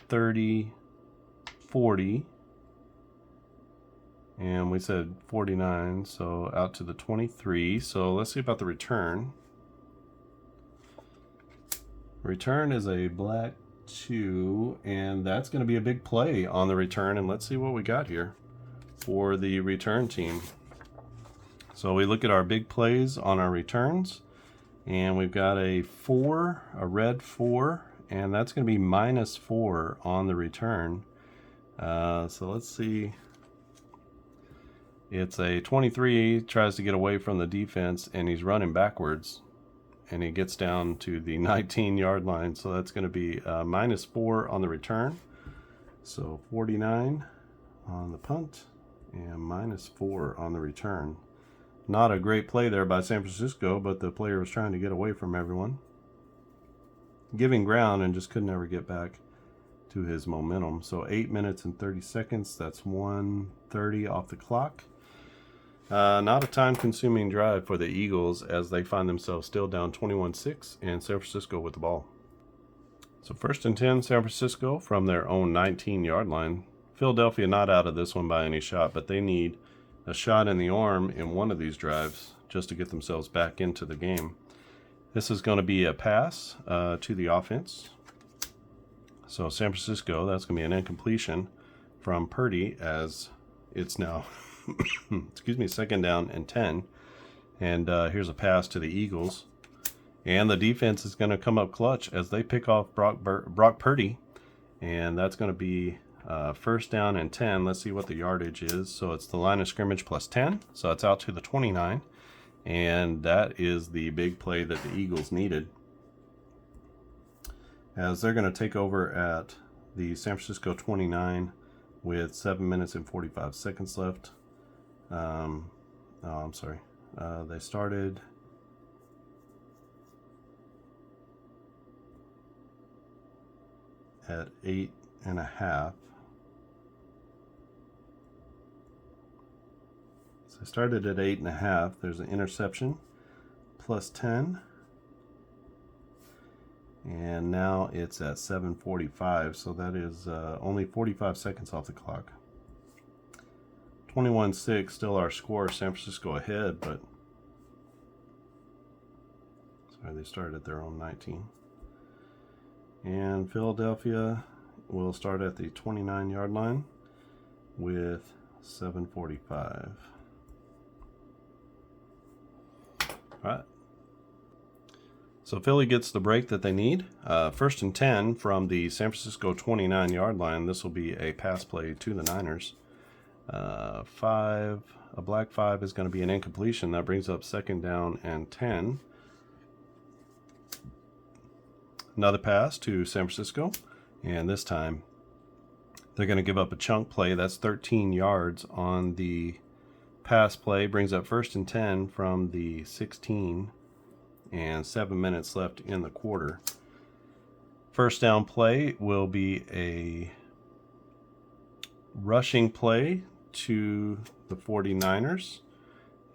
30, 40, and we said 49, so out to the 23. So let's see about the return. Return is a black 2, and that's going to be a big play on the return, and let's see what we got here for the return team. So we look at our big plays on our returns, and we've got a 4, a red 4, and that's going to be -4 on the return. So let's see. It's a 23, tries to get away from the defense, and he's running backwards, and he gets down to the 19-yard line. So that's going to be -4 on the return. So 49 on the punt and -4 on the return. Not a great play there by San Francisco, but the player was trying to get away from everyone, giving ground, and just couldn't ever get back to his momentum. So 8 minutes and 30 seconds. That's 1:30 off the clock. Not a time-consuming drive for the Eagles as they find themselves still down 21-6 and San Francisco with the ball. So first and 10, San Francisco from their own 19-yard line. Philadelphia not out of this one by any shot, but they need a shot in the arm in one of these drives just to get themselves back into the game. This is going to be a pass to the offense. So San Francisco, that's going to be an incompletion from Purdy as it's now, second down and 10. And here's a pass to the Eagles. And the defense is going to come up clutch as they pick off Brock Purdy. And that's going to be first down and 10. Let's see what the yardage is. So it's the line of scrimmage plus 10. So it's out to the 29. And that is the big play that the Eagles needed, as they're going to take over at the San Francisco 29 with 7 minutes and 45 seconds left. They started at 8.5. So I started at 8.5. There's an interception, plus 10. And now it's at 7:45, so that is only 45 seconds off the clock. 21-6, still our score. San Francisco ahead, but sorry, they started at their own 19. And Philadelphia will start at the 29-yard line with 7:45. All right. So Philly gets the break that they need. 1st and 10 from the San Francisco 29-yard line. This will be a pass play to the Niners. A black 5 is going to be an incompletion. That brings up 2nd down and 10. Another pass to San Francisco, and this time they're going to give up a chunk play. That's 13 yards on the pass play. Brings up 1st and 10 from the 16, and 7 minutes left in the quarter. First down play will be a rushing play to the 49ers.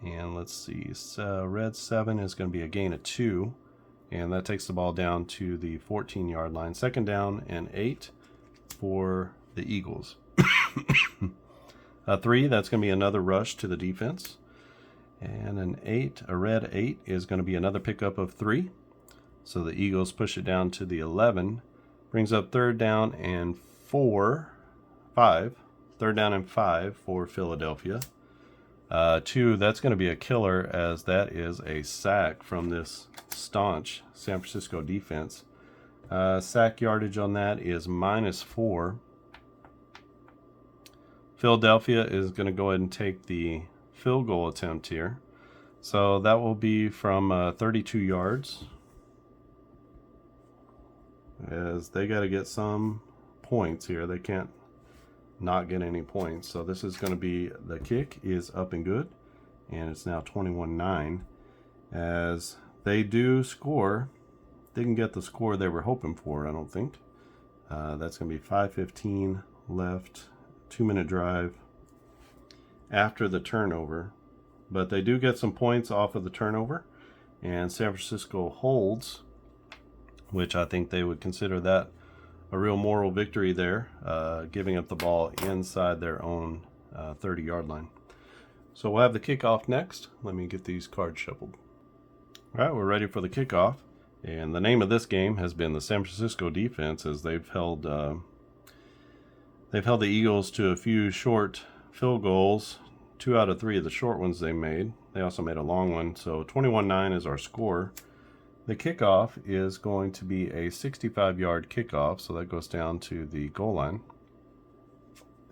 And let's see, red 7 is going to be a gain of 2. And that takes the ball down to the 14-yard line. 2nd down and 8 for the Eagles. 3, that's going to be another rush to the defense. And a red 8 is going to be another pickup of 3. So the Eagles push it down to the 11. Brings up 3rd down and 5. 3rd down and 5 for Philadelphia. 2, that's going to be a killer, as that is a sack from this staunch San Francisco defense. Sack yardage on that is -4. Philadelphia is going to go ahead and take the field goal attempt here. So that will be from 32 yards, as they got to get some points here. They can't not get any points. So this is going to be, the kick is up and good, and it's now 21-9. As they do score, didn't get the score they were hoping for, I don't think. That's going to be 5:15 left, 2-minute drive after the turnover. But they do get some points off of the turnover, and San Francisco holds, which I think they would consider that a real moral victory there, giving up the ball inside their own 30-yard line. So we'll have the kickoff next. Let me get these cards shuffled. All right, we're ready for the kickoff. And the name of this game has been the San Francisco defense, as they've held the Eagles to a few short field goals. 2 out of 3 of the short ones they made. They also made a long one. So 21-9 is our score. The kickoff is going to be a 65-yard kickoff, so that goes down to the goal line.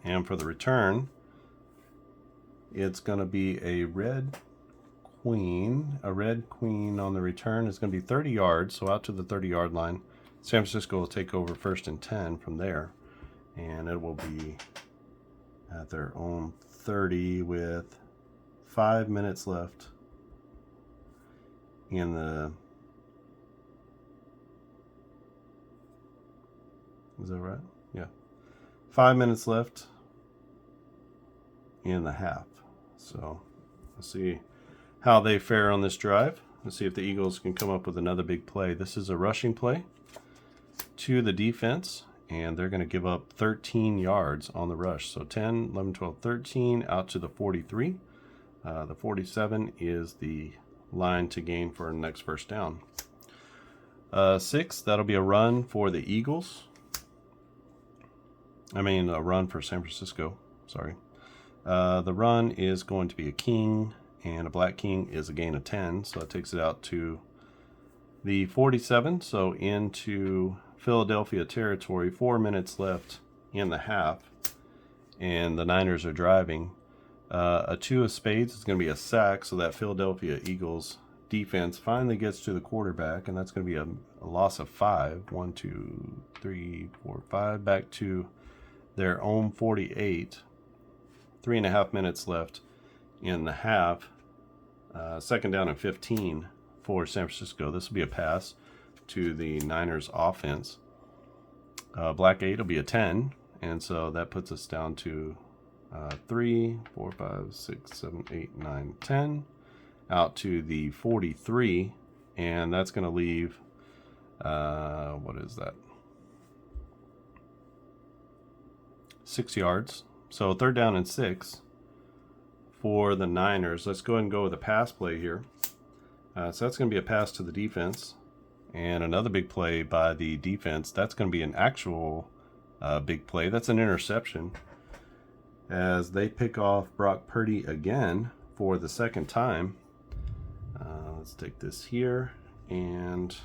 And for the return, it's going to be a red queen. A red queen on the return is going to be 30 yards, so out to the 30-yard line. San Francisco will take over 1st and 10 from there, and it will be at their own 30 with 5 minutes left in the... Is that right? Yeah. 5 minutes left in the half. So let's see how they fare on this drive. Let's see if the Eagles can come up with another big play. This is a rushing play to the defense, and they're going to give up 13 yards on the rush. So 10, 11, 12, 13 out to the 43. The 47 is the line to gain for the next first down. 6, that'll be a run for the Eagles. A run for San Francisco, sorry. The run is going to be a king, and a black king is a gain of 10, so it takes it out to the 47, so into Philadelphia territory. 4 minutes left in the half, and the Niners are driving. A 2 of spades is going to be a sack, so that Philadelphia Eagles defense finally gets to the quarterback, and that's going to be a loss of 5. 1, 2, 3, 4, 5, back to their own 48. 3.5 minutes left in the half. 2nd down and 15 for San Francisco. This will be a pass to the Niners offense. Black 8 will be a 10, and so that puts us down to 3, 4, 5, 6, 7, 8, 9, 10 out to the 43, and that's going to leave what is that? 6 yards. So 3rd down and 6 for the Niners. Let's go ahead and go with a pass play here. So that's going to be a pass to the defense, and another big play by the defense. That's going to be an actual big play. That's an interception, as they pick off Brock Purdy again for the second time. Let's take this here, and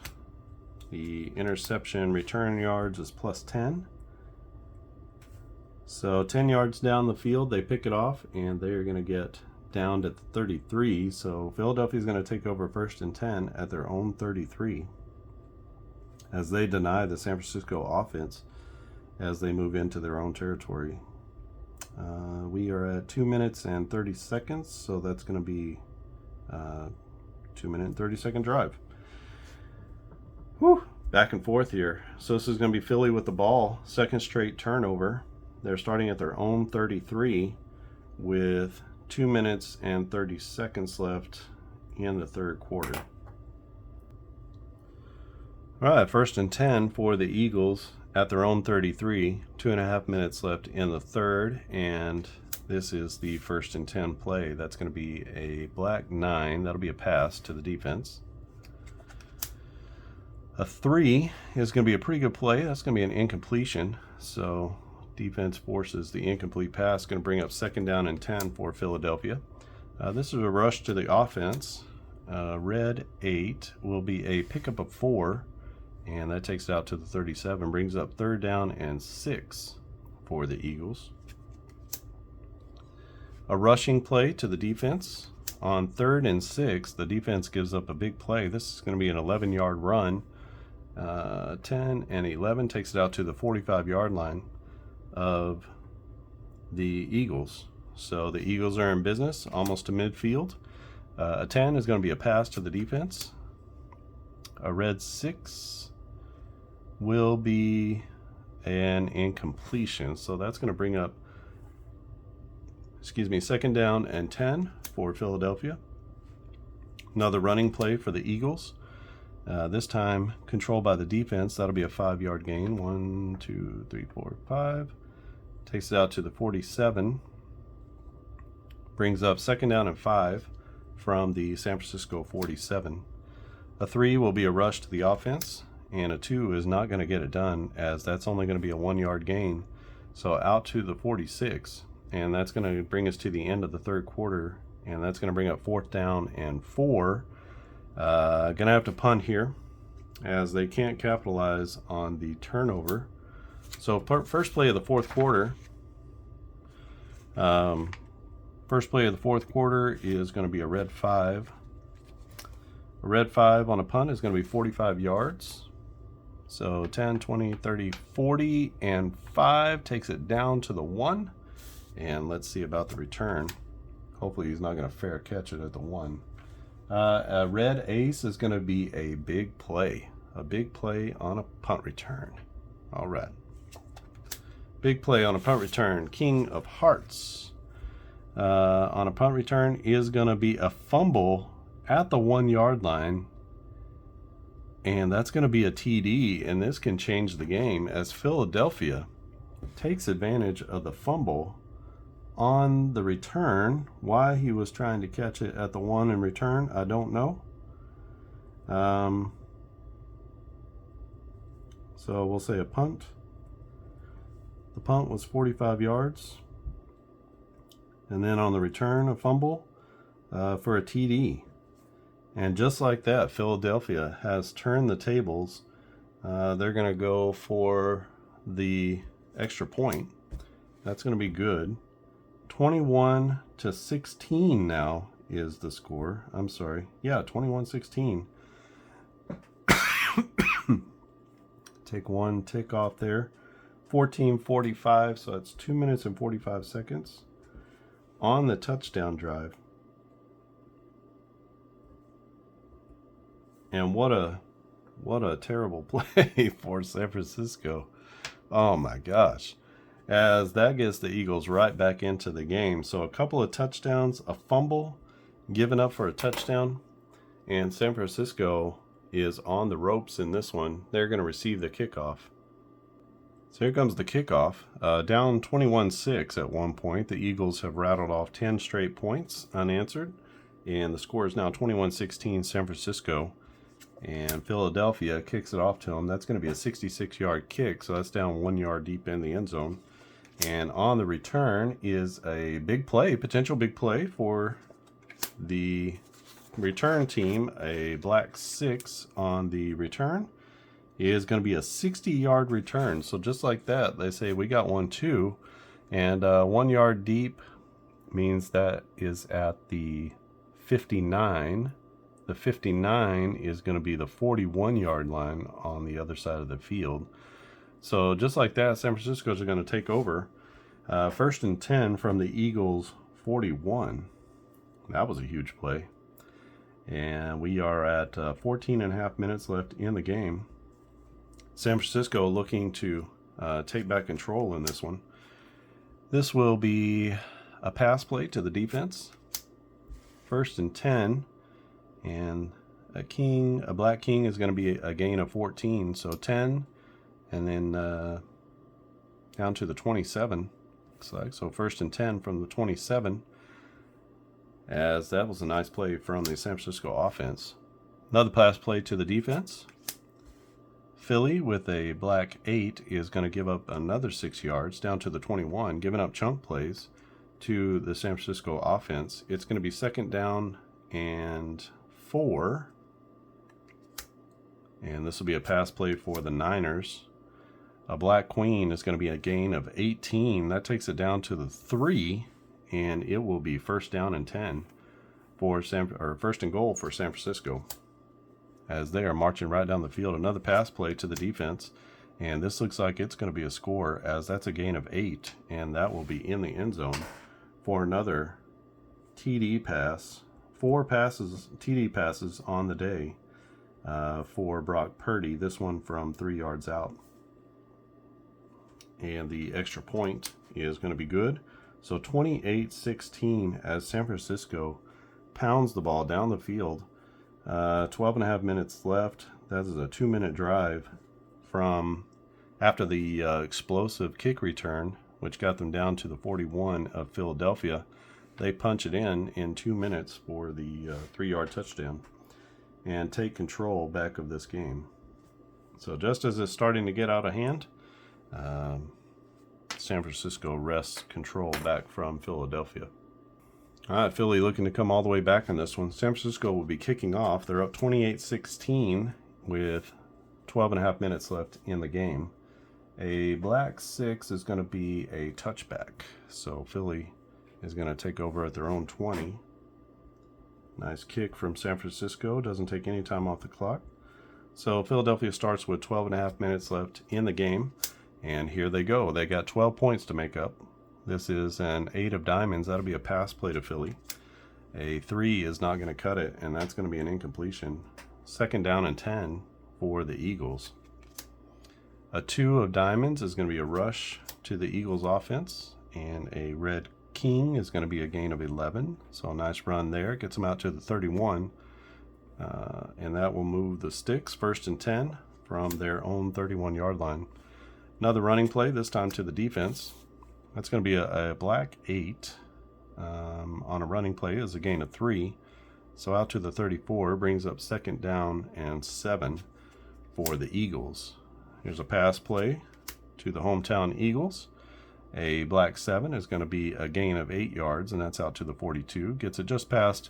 the interception return yards is +10. So 10 yards down the field, they pick it off, and they're going to get down at the 33. So Philadelphia's going to take over 1st and 10 at their own 33, as they deny the San Francisco offense as they move into their own territory. We are at 2 minutes and 30 seconds, so that's going to be 2 minute and 30 second drive. Whew, back and forth here. So this is going to be Philly with the ball, second straight turnover. They're starting at their own 33 with 2 minutes and 30 seconds left in the third quarter. All right, 1st and 10 for the Eagles at their own 33. 2.5 minutes left in the third, and this is the 1st and 10 play. That's going to be a black 9. That'll be a pass to the defense. A 3 is going to be a pretty good play. That's going to be an incompletion. So defense forces the incomplete pass. Going to bring up 2nd down and 10 for Philadelphia. This is a rush to the offense. Red 8 will be a pickup of 4, and that takes it out to the 37. Brings up 3rd down and 6 for the Eagles. A rushing play to the defense. On 3rd and 6, the defense gives up a big play. This is going to be an 11-yard run. 10 and 11 takes it out to the 45-yard line of the Eagles. So the Eagles are in business almost to midfield. A 10 is going to be a pass to the defense. A red 6 will be an incompletion. So that's going to bring up, 2nd down and 10 for Philadelphia. Another running play for the Eagles. This time controlled by the defense. That'll be a 5-yard gain. 1, 2, 3, 4, 5. Takes it out to the 47. Brings up 2nd down and 5 from the San Francisco 47. A 3 will be a rush to the offense, and a 2 is not going to get it done, as that's only going to be a 1-yard gain. So out to the 46, and that's going to bring us to the end of the third quarter, and that's going to bring up 4th down and 4. Going to have to punt here, as they can't capitalize on the turnover. So first play of the fourth quarter. First play of the fourth quarter is going to be a red 5. A red 5 on a punt is going to be 45 yards. So 10, 20, 30, 40, and 5 takes it down to the 1. And let's see about the return. Hopefully he's not going to fair catch it at the 1. A red ace is going to be a big play. A big play on a punt return. All right. Big play on a punt return. King of Hearts. On a punt return is going to be a fumble at the 1-yard line. And that's going to be a TD. And this can change the game, as Philadelphia takes advantage of the fumble on the return. Why he was trying to catch it at the 1 in return, I don't know. So we'll say a punt. The punt was 45 yards. And then on the return, a fumble for a TD. And just like that, Philadelphia has turned the tables. They're going to go for the extra point. That's going to be good. 21-16 now is the score. I'm sorry. Yeah, 21-16. Take one tick off there. 14:45, so that's 2 minutes and 45 seconds on the touchdown drive. And what a terrible play for San Francisco. Oh my gosh. As that gets the Eagles right back into the game. So a couple of touchdowns, a fumble given up for a touchdown, and San Francisco is on the ropes in this one. They're going to receive the kickoff. So here comes the kickoff. Down 21-6 at one point. The Eagles have rattled off 10 straight points unanswered, and the score is now 21-16 San Francisco. And Philadelphia kicks it off to him. That's going to be a 66-yard kick, so that's down 1 yard deep in the end zone. And on the return is a big play, potential big play for the return team. A black 6 on the return is going to be a 60-yard return. So just like that, they say we got one too. And 1 yard deep means that is at the 59. The 59 is going to be the 41-yard line on the other side of the field. So just like that, San Francisco's are going to take over. 1st and 10 from the Eagles' 41. That was a huge play. And we are at 14 and a half minutes left in the game. San Francisco looking to take back control in this one. This will be a pass play to the defense. 1st and 10. And a black king is going to be a gain of 14. So 10 and then down to the 27. Looks like. So 1st and 10 from the 27. As that was a nice play from the San Francisco offense. Another pass play to the defense. Philly with a black 8 is going to give up another 6 yards down to the 21, giving up chunk plays to the San Francisco offense. It's going to be 2nd down and 4. And this will be a pass play for the Niners. A black queen is going to be a gain of 18. That takes it down to the 3, and it will be 1st down and 10 for 1st and goal for San Francisco, as they are marching right down the field. Another pass play to the defense, and this looks like it's going to be a score, as that's a gain of 8, and that will be in the end zone for another TD pass. 4 passes, TD passes on the day for Brock Purdy, this one from 3 yards out. And the extra point is going to be good. So 28-16 as San Francisco pounds the ball down the field. 12 and a half minutes left. That is a 2-minute drive from after the explosive kick return, which got them down to the 41 of Philadelphia. They punch it in 2 minutes for the 3-yard touchdown and take control back of this game. So just as it's starting to get out of hand, San Francisco wrests control back from Philadelphia. All right, Philly looking to come all the way back on this one. San Francisco will be kicking off. They're up 28-16 with 12 and a half minutes left in the game. A black 6 is going to be a touchback. So Philly is going to take over at their own 20. Nice kick from San Francisco. Doesn't take any time off the clock. So Philadelphia starts with 12 and a half minutes left in the game. And here they go. They got 12 points to make up. This is an 8 of diamonds. That'll be a pass play to Philly. A 3 is not going to cut it, and that's going to be an incompletion. 2nd down and 10 for the Eagles. A 2 of diamonds is going to be a rush to the Eagles offense, and a red king is going to be a gain of 11. So a nice run there. Gets them out to the 31, and that will move the sticks 1st and 10 from their own 31-yard line. Another running play, this time to the defense. That's going to be a black 8 on a running play is a gain of 3. So out to the 34, brings up 2nd down and 7 for the Eagles. Here's a pass play to the hometown Eagles. A black 7 is going to be a gain of 8 yards, and that's out to the 42. Gets it just past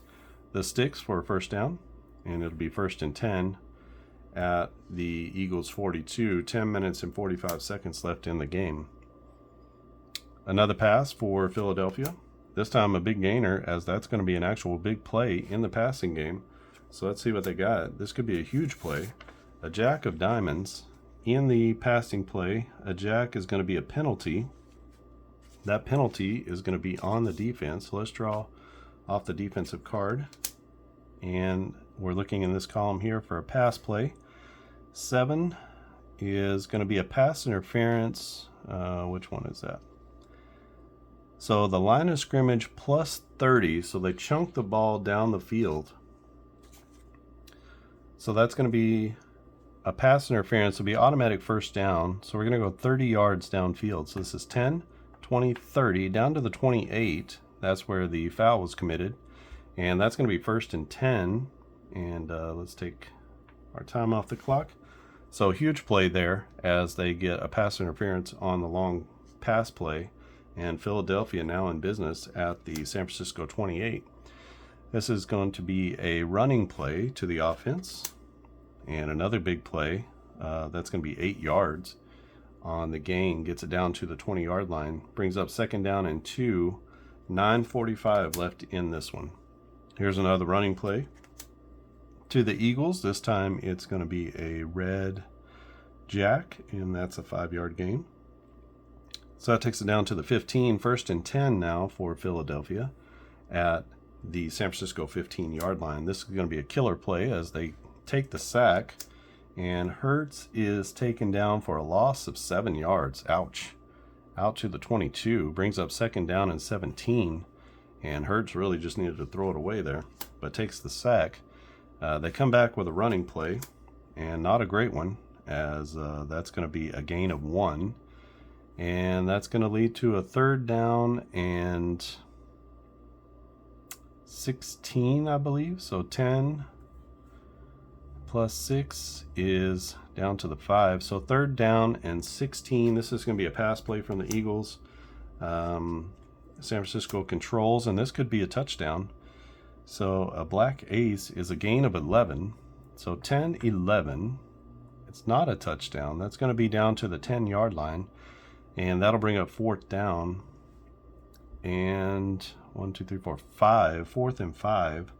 the sticks for a 1st down, and it'll be 1st and 10 at the Eagles 42. 10 minutes and 45 seconds left in the game. Another pass for Philadelphia. This time a big gainer, as that's going to be an actual big play in the passing game. So let's see what they got. This could be a huge play. A jack of diamonds. In the passing play, a jack is going to be a penalty. That penalty is going to be on the defense. So let's draw off the defensive card. And we're looking in this column here for a pass play. 7 is going to be a pass interference. Which one is that? So the line of scrimmage plus 30. So they chunk the ball down the field. So that's going to be a pass interference. Will be automatic 1st down. So we're going to go 30 yards downfield. So this is 10, 20, 30, down to the 28. That's where the foul was committed. And that's going to be 1st and 10. And let's take our time off the clock. So huge play there as they get a pass interference on the long pass play, and Philadelphia now in business at the San Francisco 28. This is going to be a running play to the offense, and another big play that's going to be 8 yards on the gain, gets it down to the 20-yard line, brings up 2nd down and 2, 9:45 left in this one. Here's another running play to the Eagles. This time it's going to be a red jack, and that's a 5-yard gain. So that takes it down to the 15, 1st and 10 now for Philadelphia at the San Francisco 15-yard line. This is going to be a killer play as they take the sack, and Hurts is taken down for a loss of 7 yards. Ouch. Out to the 22, brings up 2nd down and 17, and Hurts really just needed to throw it away there, but takes the sack. They come back with a running play, and not a great one, as that's going to be a gain of 1, and that's going to lead to a 3rd down and 16, I believe. So 10 plus 6 is down to the 5. So 3rd down and 16. This is going to be a pass play from the Eagles. San Francisco controls, and this could be a touchdown. So a black ace is a gain of 11. So 10-11. It's not a touchdown. That's going to be down to the 10-yard line, and that'll bring up 4th down. And 1, 2, 3, 4, 5. 4th and 5.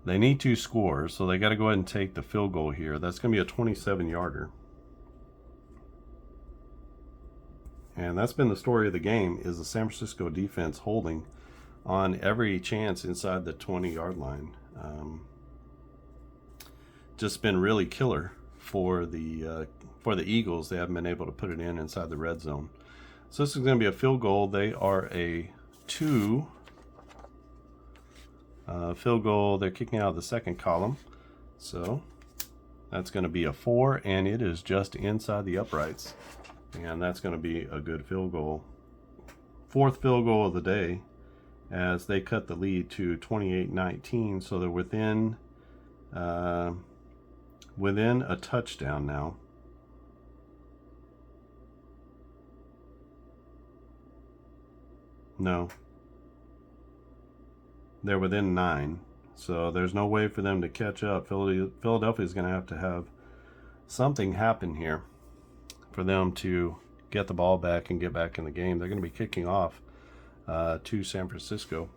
They need 2 scores, so they got to go ahead and take the field goal here. That's going to be a 27-yarder. And that's been the story of the game, is the San Francisco defense holding on every chance inside the 20-yard line. Just been really killer for the Eagles. They haven't been able to put it in inside the red zone. So this is going to be a field goal. They are a 2 field goal. They're kicking out of the 2nd column. So that's going to be a 4, and it is just inside the uprights. And that's going to be a good field goal. 4th field goal of the day as they cut the lead to 28-19. So they're within a touchdown now. No. They're within 9. So there's no way for them to catch up. Philadelphia is going to have something happen here for them to get the ball back and get back in the game. They're going to be kicking off to San Francisco.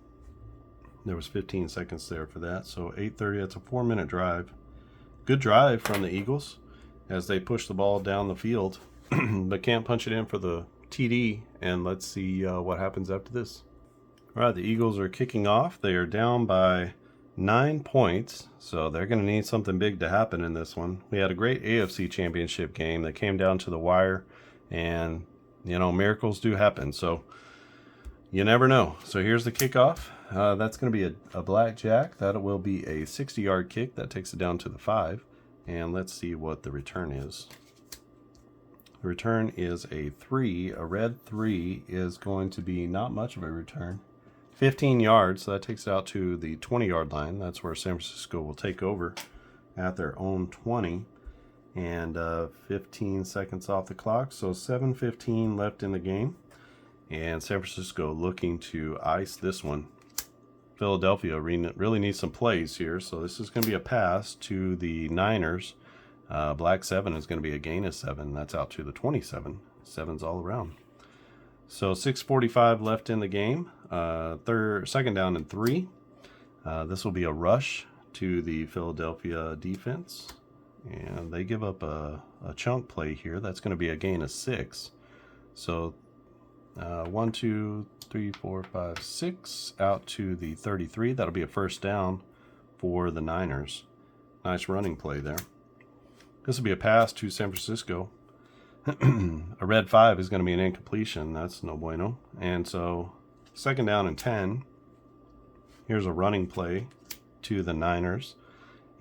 There was 15 seconds there for that. So 8:30, that's a 4-minute drive. Good drive from the Eagles as they push the ball down the field, but can't punch it in for the TD. And let's see what happens after this. All right, the Eagles are kicking off. They are down by 9 points, so they're going to need something big to happen in this one. We had a great AFC Championship game that came down to the wire, and, you know, miracles do happen, so you never know. So here's the kickoff. That's going to be a blackjack. That will be a 60-yard kick. That takes it down to the 5, and let's see what the return is. The return is a 3. A red 3 is going to be not much of a return. 15 yards, so that takes it out to the 20-yard line. That's where San Francisco will take over at their own 20. And 15 seconds off the clock, so 7:15 left in the game. And San Francisco looking to ice this one. Philadelphia really needs some plays here, so this is going to be a pass to the Niners. Black 7 is going to be a gain of 7. That's out to the 27. 7's all around. So 6:45 left in the game. 2nd down and 3. This will be a rush to the Philadelphia defense. And they give up a chunk play here. That's going to be a gain of 6. So 1, 2, 3, 4, 5, 6 out to the 33. That'll be a 1st down for the Niners. Nice running play there. This will be a pass to San Francisco. A red 5 is going to be an incompletion. That's no bueno. And so 2nd down and 10. Here's a running play to the Niners.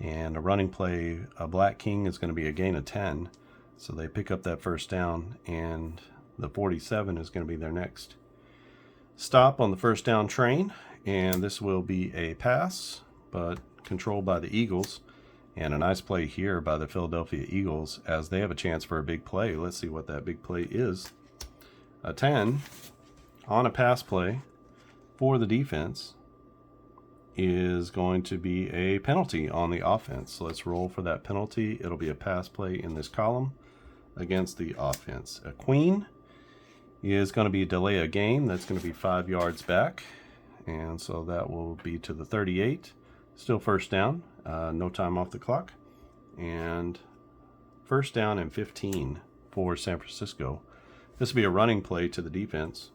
And a running play, a black king, is going to be a gain of 10. So they pick up that 1st down, and the 47 is going to be their next stop on the 1st down train. And this will be a pass, but controlled by the Eagles. And a nice play here by the Philadelphia Eagles as they have a chance for a big play. Let's see what that big play is. A 10 on a pass play for the defense is going to be a penalty on the offense. So let's roll for that penalty. It'll be a pass play in this column against the offense. A queen is going to be a delay a game. That's going to be 5 yards back. And so that will be to the 38. Still first down. No time off the clock. And first down and 15 for San Francisco. This will be a running play to the defense.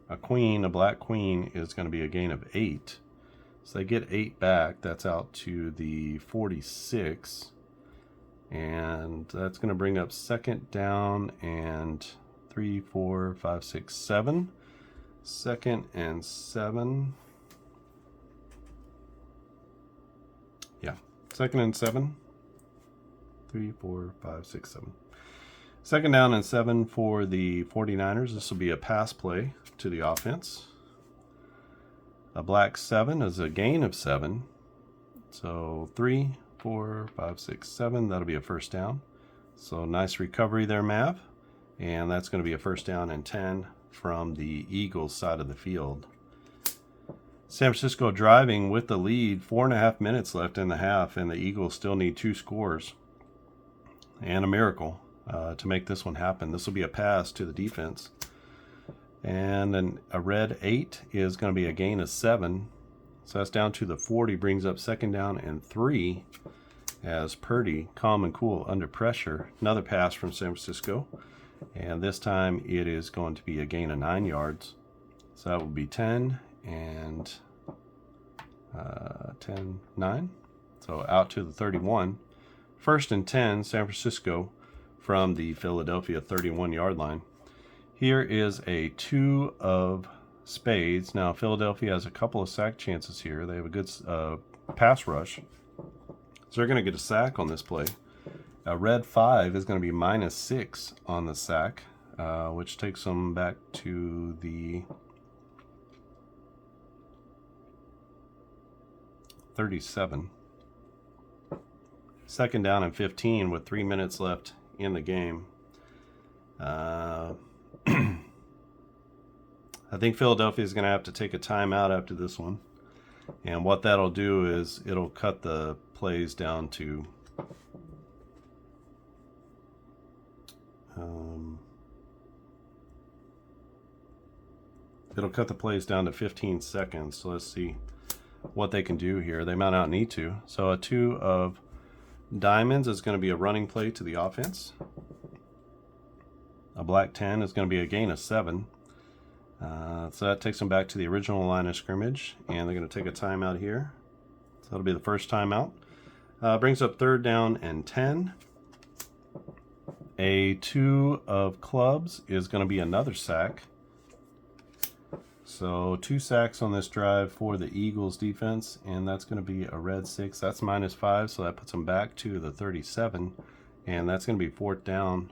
A queen, a black queen, is going to be a gain of 8. So they get 8 back. That's out to the 46. And that's going to bring up second down and 3, 4, 5, 6, 7. Second and 7. Yeah, second and 7. 3, 4, 5, 6, 7. Second down and 7 for the 49ers. This will be a pass play to the offense. A black 7 is a gain of 7. So 3, 4, 5, 6, 7. That'll be a first down. So nice recovery there, Mav. And that's going to be a first down and 10 from the Eagles side of the field. San Francisco driving with the lead. 4.5 minutes left in the half, and the Eagles still need 2 scores and a miracle to make this one happen. This will be a pass to the defense. And then a red 8 is going to be a gain of 7. So that's down to the 40, brings up second down and 3 as Purdy, calm and cool under pressure. Another pass from San Francisco. And this time it is going to be a gain of 9 yards. So that would be 10 and 10, 9. So out to the 31. First and 10, San Francisco from the Philadelphia 31-yard line. Here is a 2 of spades. Now, Philadelphia has a couple of sack chances here. They have a good pass rush. So they're going to get a sack on this play. A red 5 is going to be -6 on the sack, which takes them back to the 37. Second down and 15 with 3 minutes left in the game. I think Philadelphia is going to have to take a timeout after this one. And what that'll do is it'll cut the plays down to it'll cut the plays down to 15 seconds. So let's see what they can do here. They might not need to. So a 2 of diamonds is going to be a running play to the offense. A black 10 is going to be a gain of 7. So that takes them back to the original line of scrimmage, and they're going to take a timeout here. So that'll be the first timeout. Brings up third down and 10. A 2 of clubs is going to be another sack. So 2 sacks on this drive for the Eagles defense, and that's going to be a red 6. That's -5, so that puts them back to the 37, and that's going to be fourth down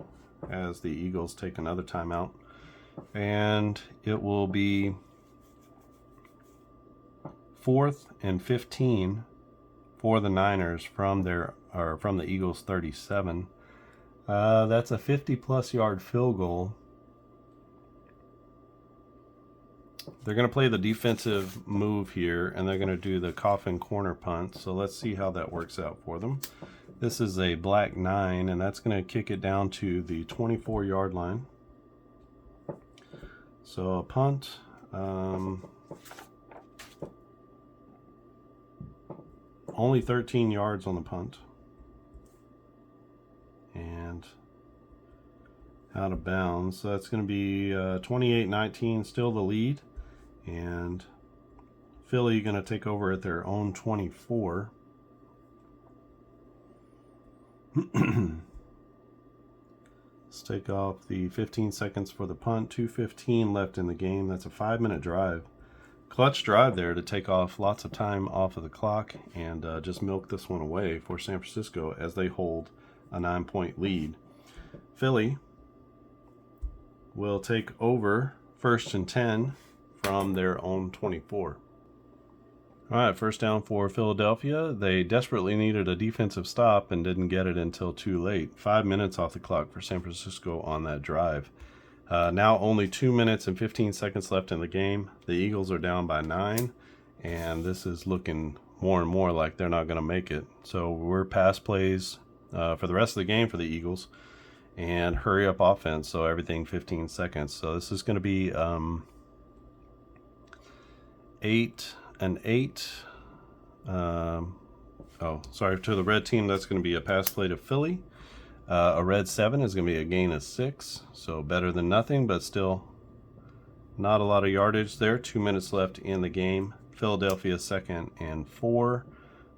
as the Eagles take another timeout. And it will be 4th and 15 for the Niners from the Eagles 37. That's a 50-plus yard field goal. They're going to play the defensive move here, and they're going to do the coffin corner punt. So let's see how that works out for them. This is a black 9, and that's going to kick it down to the 24-yard line. So a punt. Only 13 yards on the punt. And out of bounds. So that's going to be 28-19, still the lead. And Philly going to take over at their own 24. Let's take off the 15 seconds for the punt. 2:15 left in the game. That's a 5-minute drive. Clutch drive there to take off lots of time off of the clock and just milk this one away for San Francisco as they hold a 9-point lead. Philly will take over first and 10 from their own 24. All right, first down for Philadelphia. They desperately needed a defensive stop and didn't get it until too late. 5 minutes off the clock for San Francisco on that drive. Now only 2 minutes and 15 seconds left in the game. The Eagles are down by 9, and this is looking more and more like they're not going to make it. So we're pass plays for the rest of the game for the Eagles, and hurry up offense, so everything 15 seconds. So this is going to be 8 and 8. To the red team, that's going to be a pass play to Philly. A red 7 is going to be a gain of 6, so better than nothing, but still not a lot of yardage there. 2 minutes left in the game. Philadelphia 2nd and 4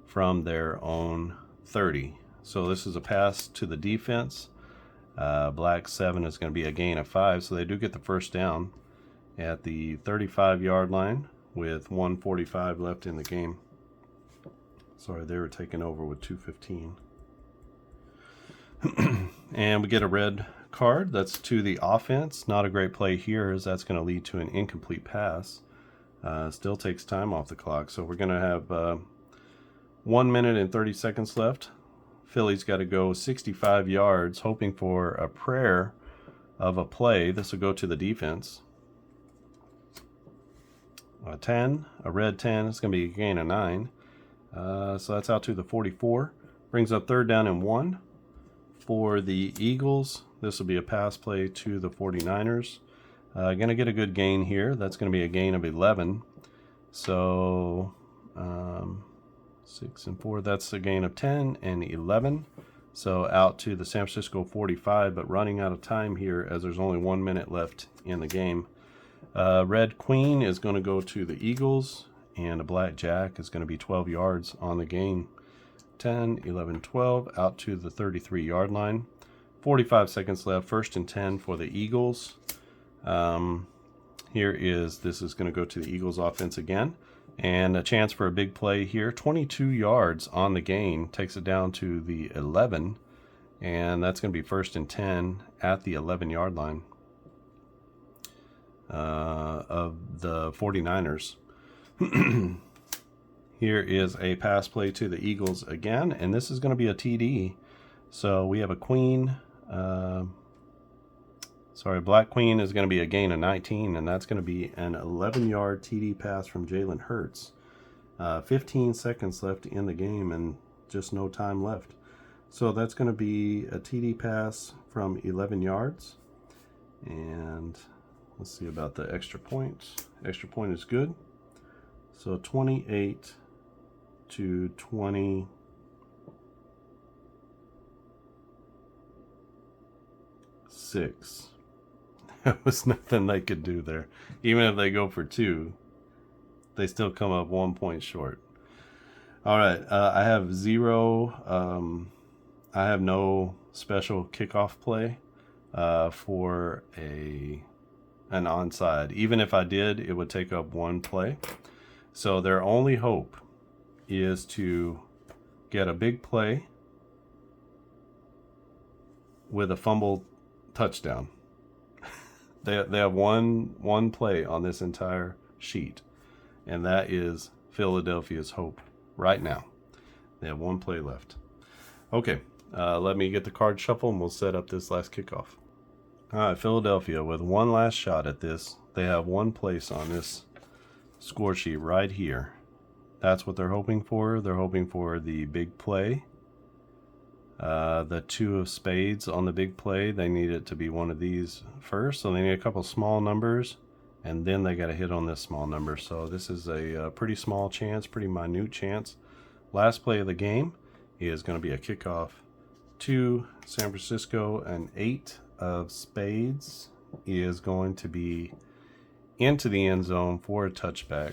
from their own 30. So this is a pass to the defense. Black 7 is going to be a gain of 5, so they do get the first down at the 35-yard line with 1:45 left in the game. Sorry, they were taking over with 2:15. And we get a red card. That's to the offense. Not a great play here, as that's going to lead to an incomplete pass. Still takes time off the clock. So we're going to have 1 minute and 30 seconds left. Philly's got to go 65 yards, hoping for a prayer of a play. This will go to the defense. 10, a red 10. It's going to be a gain of 9. So that's out to the 44. Brings up 3rd down and 1 for the Eagles. This will be a pass play to the 49ers. Going to get a good gain here. That's going to be a gain of 11. So 6 and 4, that's a gain of 10 and 11. So out to the San Francisco 45, but running out of time here as there's only 1 minute left in the game. Red Queen is going to go to the Eagles, and a Black Jack is going to be 12 yards on the gain. 10, 11, 12, out to the 33-yard line. 45 seconds left, 1st and 10 for the Eagles. This is going to go to the Eagles offense again. And a chance for a big play here. 22 yards on the gain, takes it down to the 11. And that's going to be 1st and 10 at the 11-yard line of the 49ers. Here is a pass play to the Eagles again, and this is going to be a TD. So we have a queen. Black Queen is going to be a gain of 19, and that's going to be an 11-yard TD pass from Jalen Hurts. 15 seconds left in the game and just no time left. So that's going to be a TD pass from 11 yards. And let's see about the extra point. Extra point is good. So 28 to 26. There was nothing they could do there. Even if they go for 2, they still come up 1 point short. All right, I have no special kickoff play for an onside. Even if I did, it would take up 1 play. So their only hope is to get a big play with a fumble touchdown. They have one play on this entire sheet, and that is Philadelphia's hope right now. They have 1 play left. Okay, let me get the card shuffle, and we'll set up this last kickoff. All right, Philadelphia with one last shot at this. They have 1 place on this score sheet right here. That's what they're hoping for. They're hoping for the big play. The 2 of spades on the big play, they need it to be one of these first. So they need a couple small numbers, and then they got to hit on this small number. So this is a pretty small chance, pretty minute chance. Last play of the game is going to be a kickoff to San Francisco. An 8 of spades is going to be into the end zone for a touchback.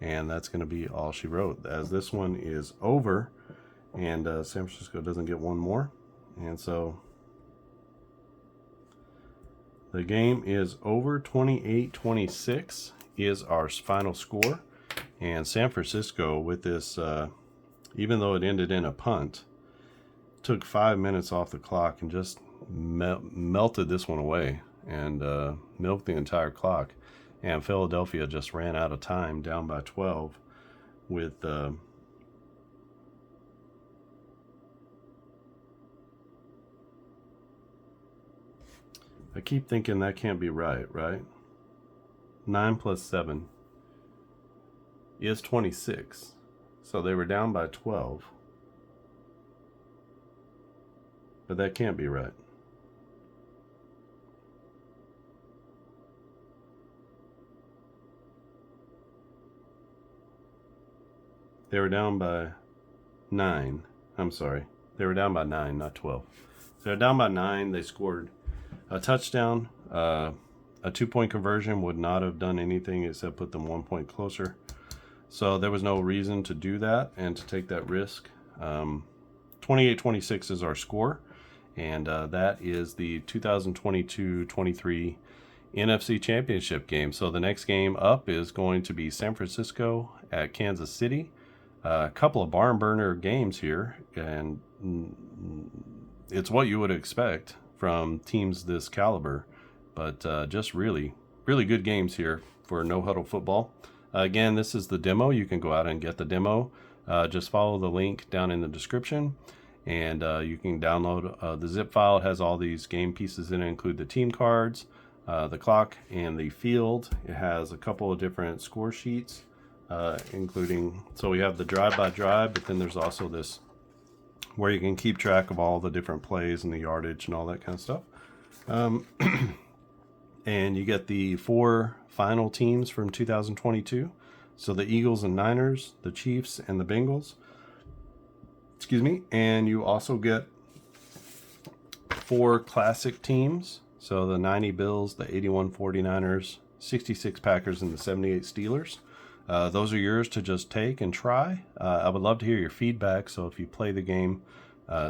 And that's going to be all she wrote, as this one is over. And San Francisco doesn't get 1 more. And so the game is over. 28-26 is our final score. And San Francisco, with this, even though it ended in a punt, took 5 minutes off the clock and just melted this one away and milked the entire clock. And Philadelphia just ran out of time, down by 12. with I keep thinking that can't be right, right? 9 plus 7 is 26. So they were down by 12. But that can't be right. They were down by 9. I'm sorry. They were down by 9, not 12. So they're down by 9. They scored a touchdown. A 2-point conversion would not have done anything except put them 1 point closer. So there was no reason to do that and to take that risk. 28-26 is our score. And that is the 2022-23 NFC Championship game. So the next game up is going to be San Francisco at Kansas City. A couple of barn burner games here, and it's what you would expect from teams this caliber, but just really good games here for no huddle football. Again, this is the demo. You can go out and get the demo. Just follow the link down in the description, and you can download the zip file. It has all these game pieces in it, include the team cards, the clock, and the field. It has a couple of different score sheets, including, so we have the drive by drive, but then there's also this where you can keep track of all the different plays and the yardage and all that kind of stuff. And you get the 4 final teams from 2022. So the Eagles and Niners, the Chiefs and the Bengals. Excuse me. And you also get 4 classic teams. So the 90 Bills, the 81 49ers, 66 Packers, and the 78 Steelers. Those are yours to just take and try. I would love to hear your feedback. So if you play the game,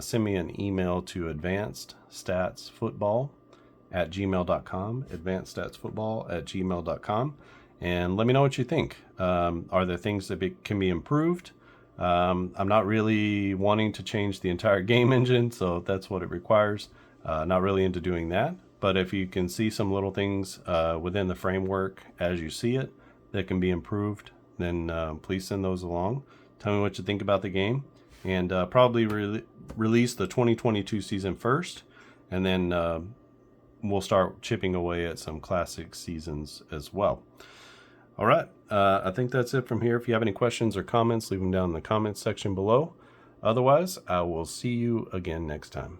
send me an email to advancedstatsfootball@gmail.com, advancedstatsfootball@gmail.com, and let me know what you think. Are there things that can be improved? I'm not really wanting to change the entire game engine, so that's what it requires. Not really into doing that. But if you can see some little things within the framework as you see it that can be improved, then please send those along. Tell me what you think about the game, and probably release the 2022 season first, and then we'll start chipping away at some classic seasons as well. All right, I think that's it from here. If you have any questions or comments, leave them down in the comments section below. Otherwise, I will see you again next time.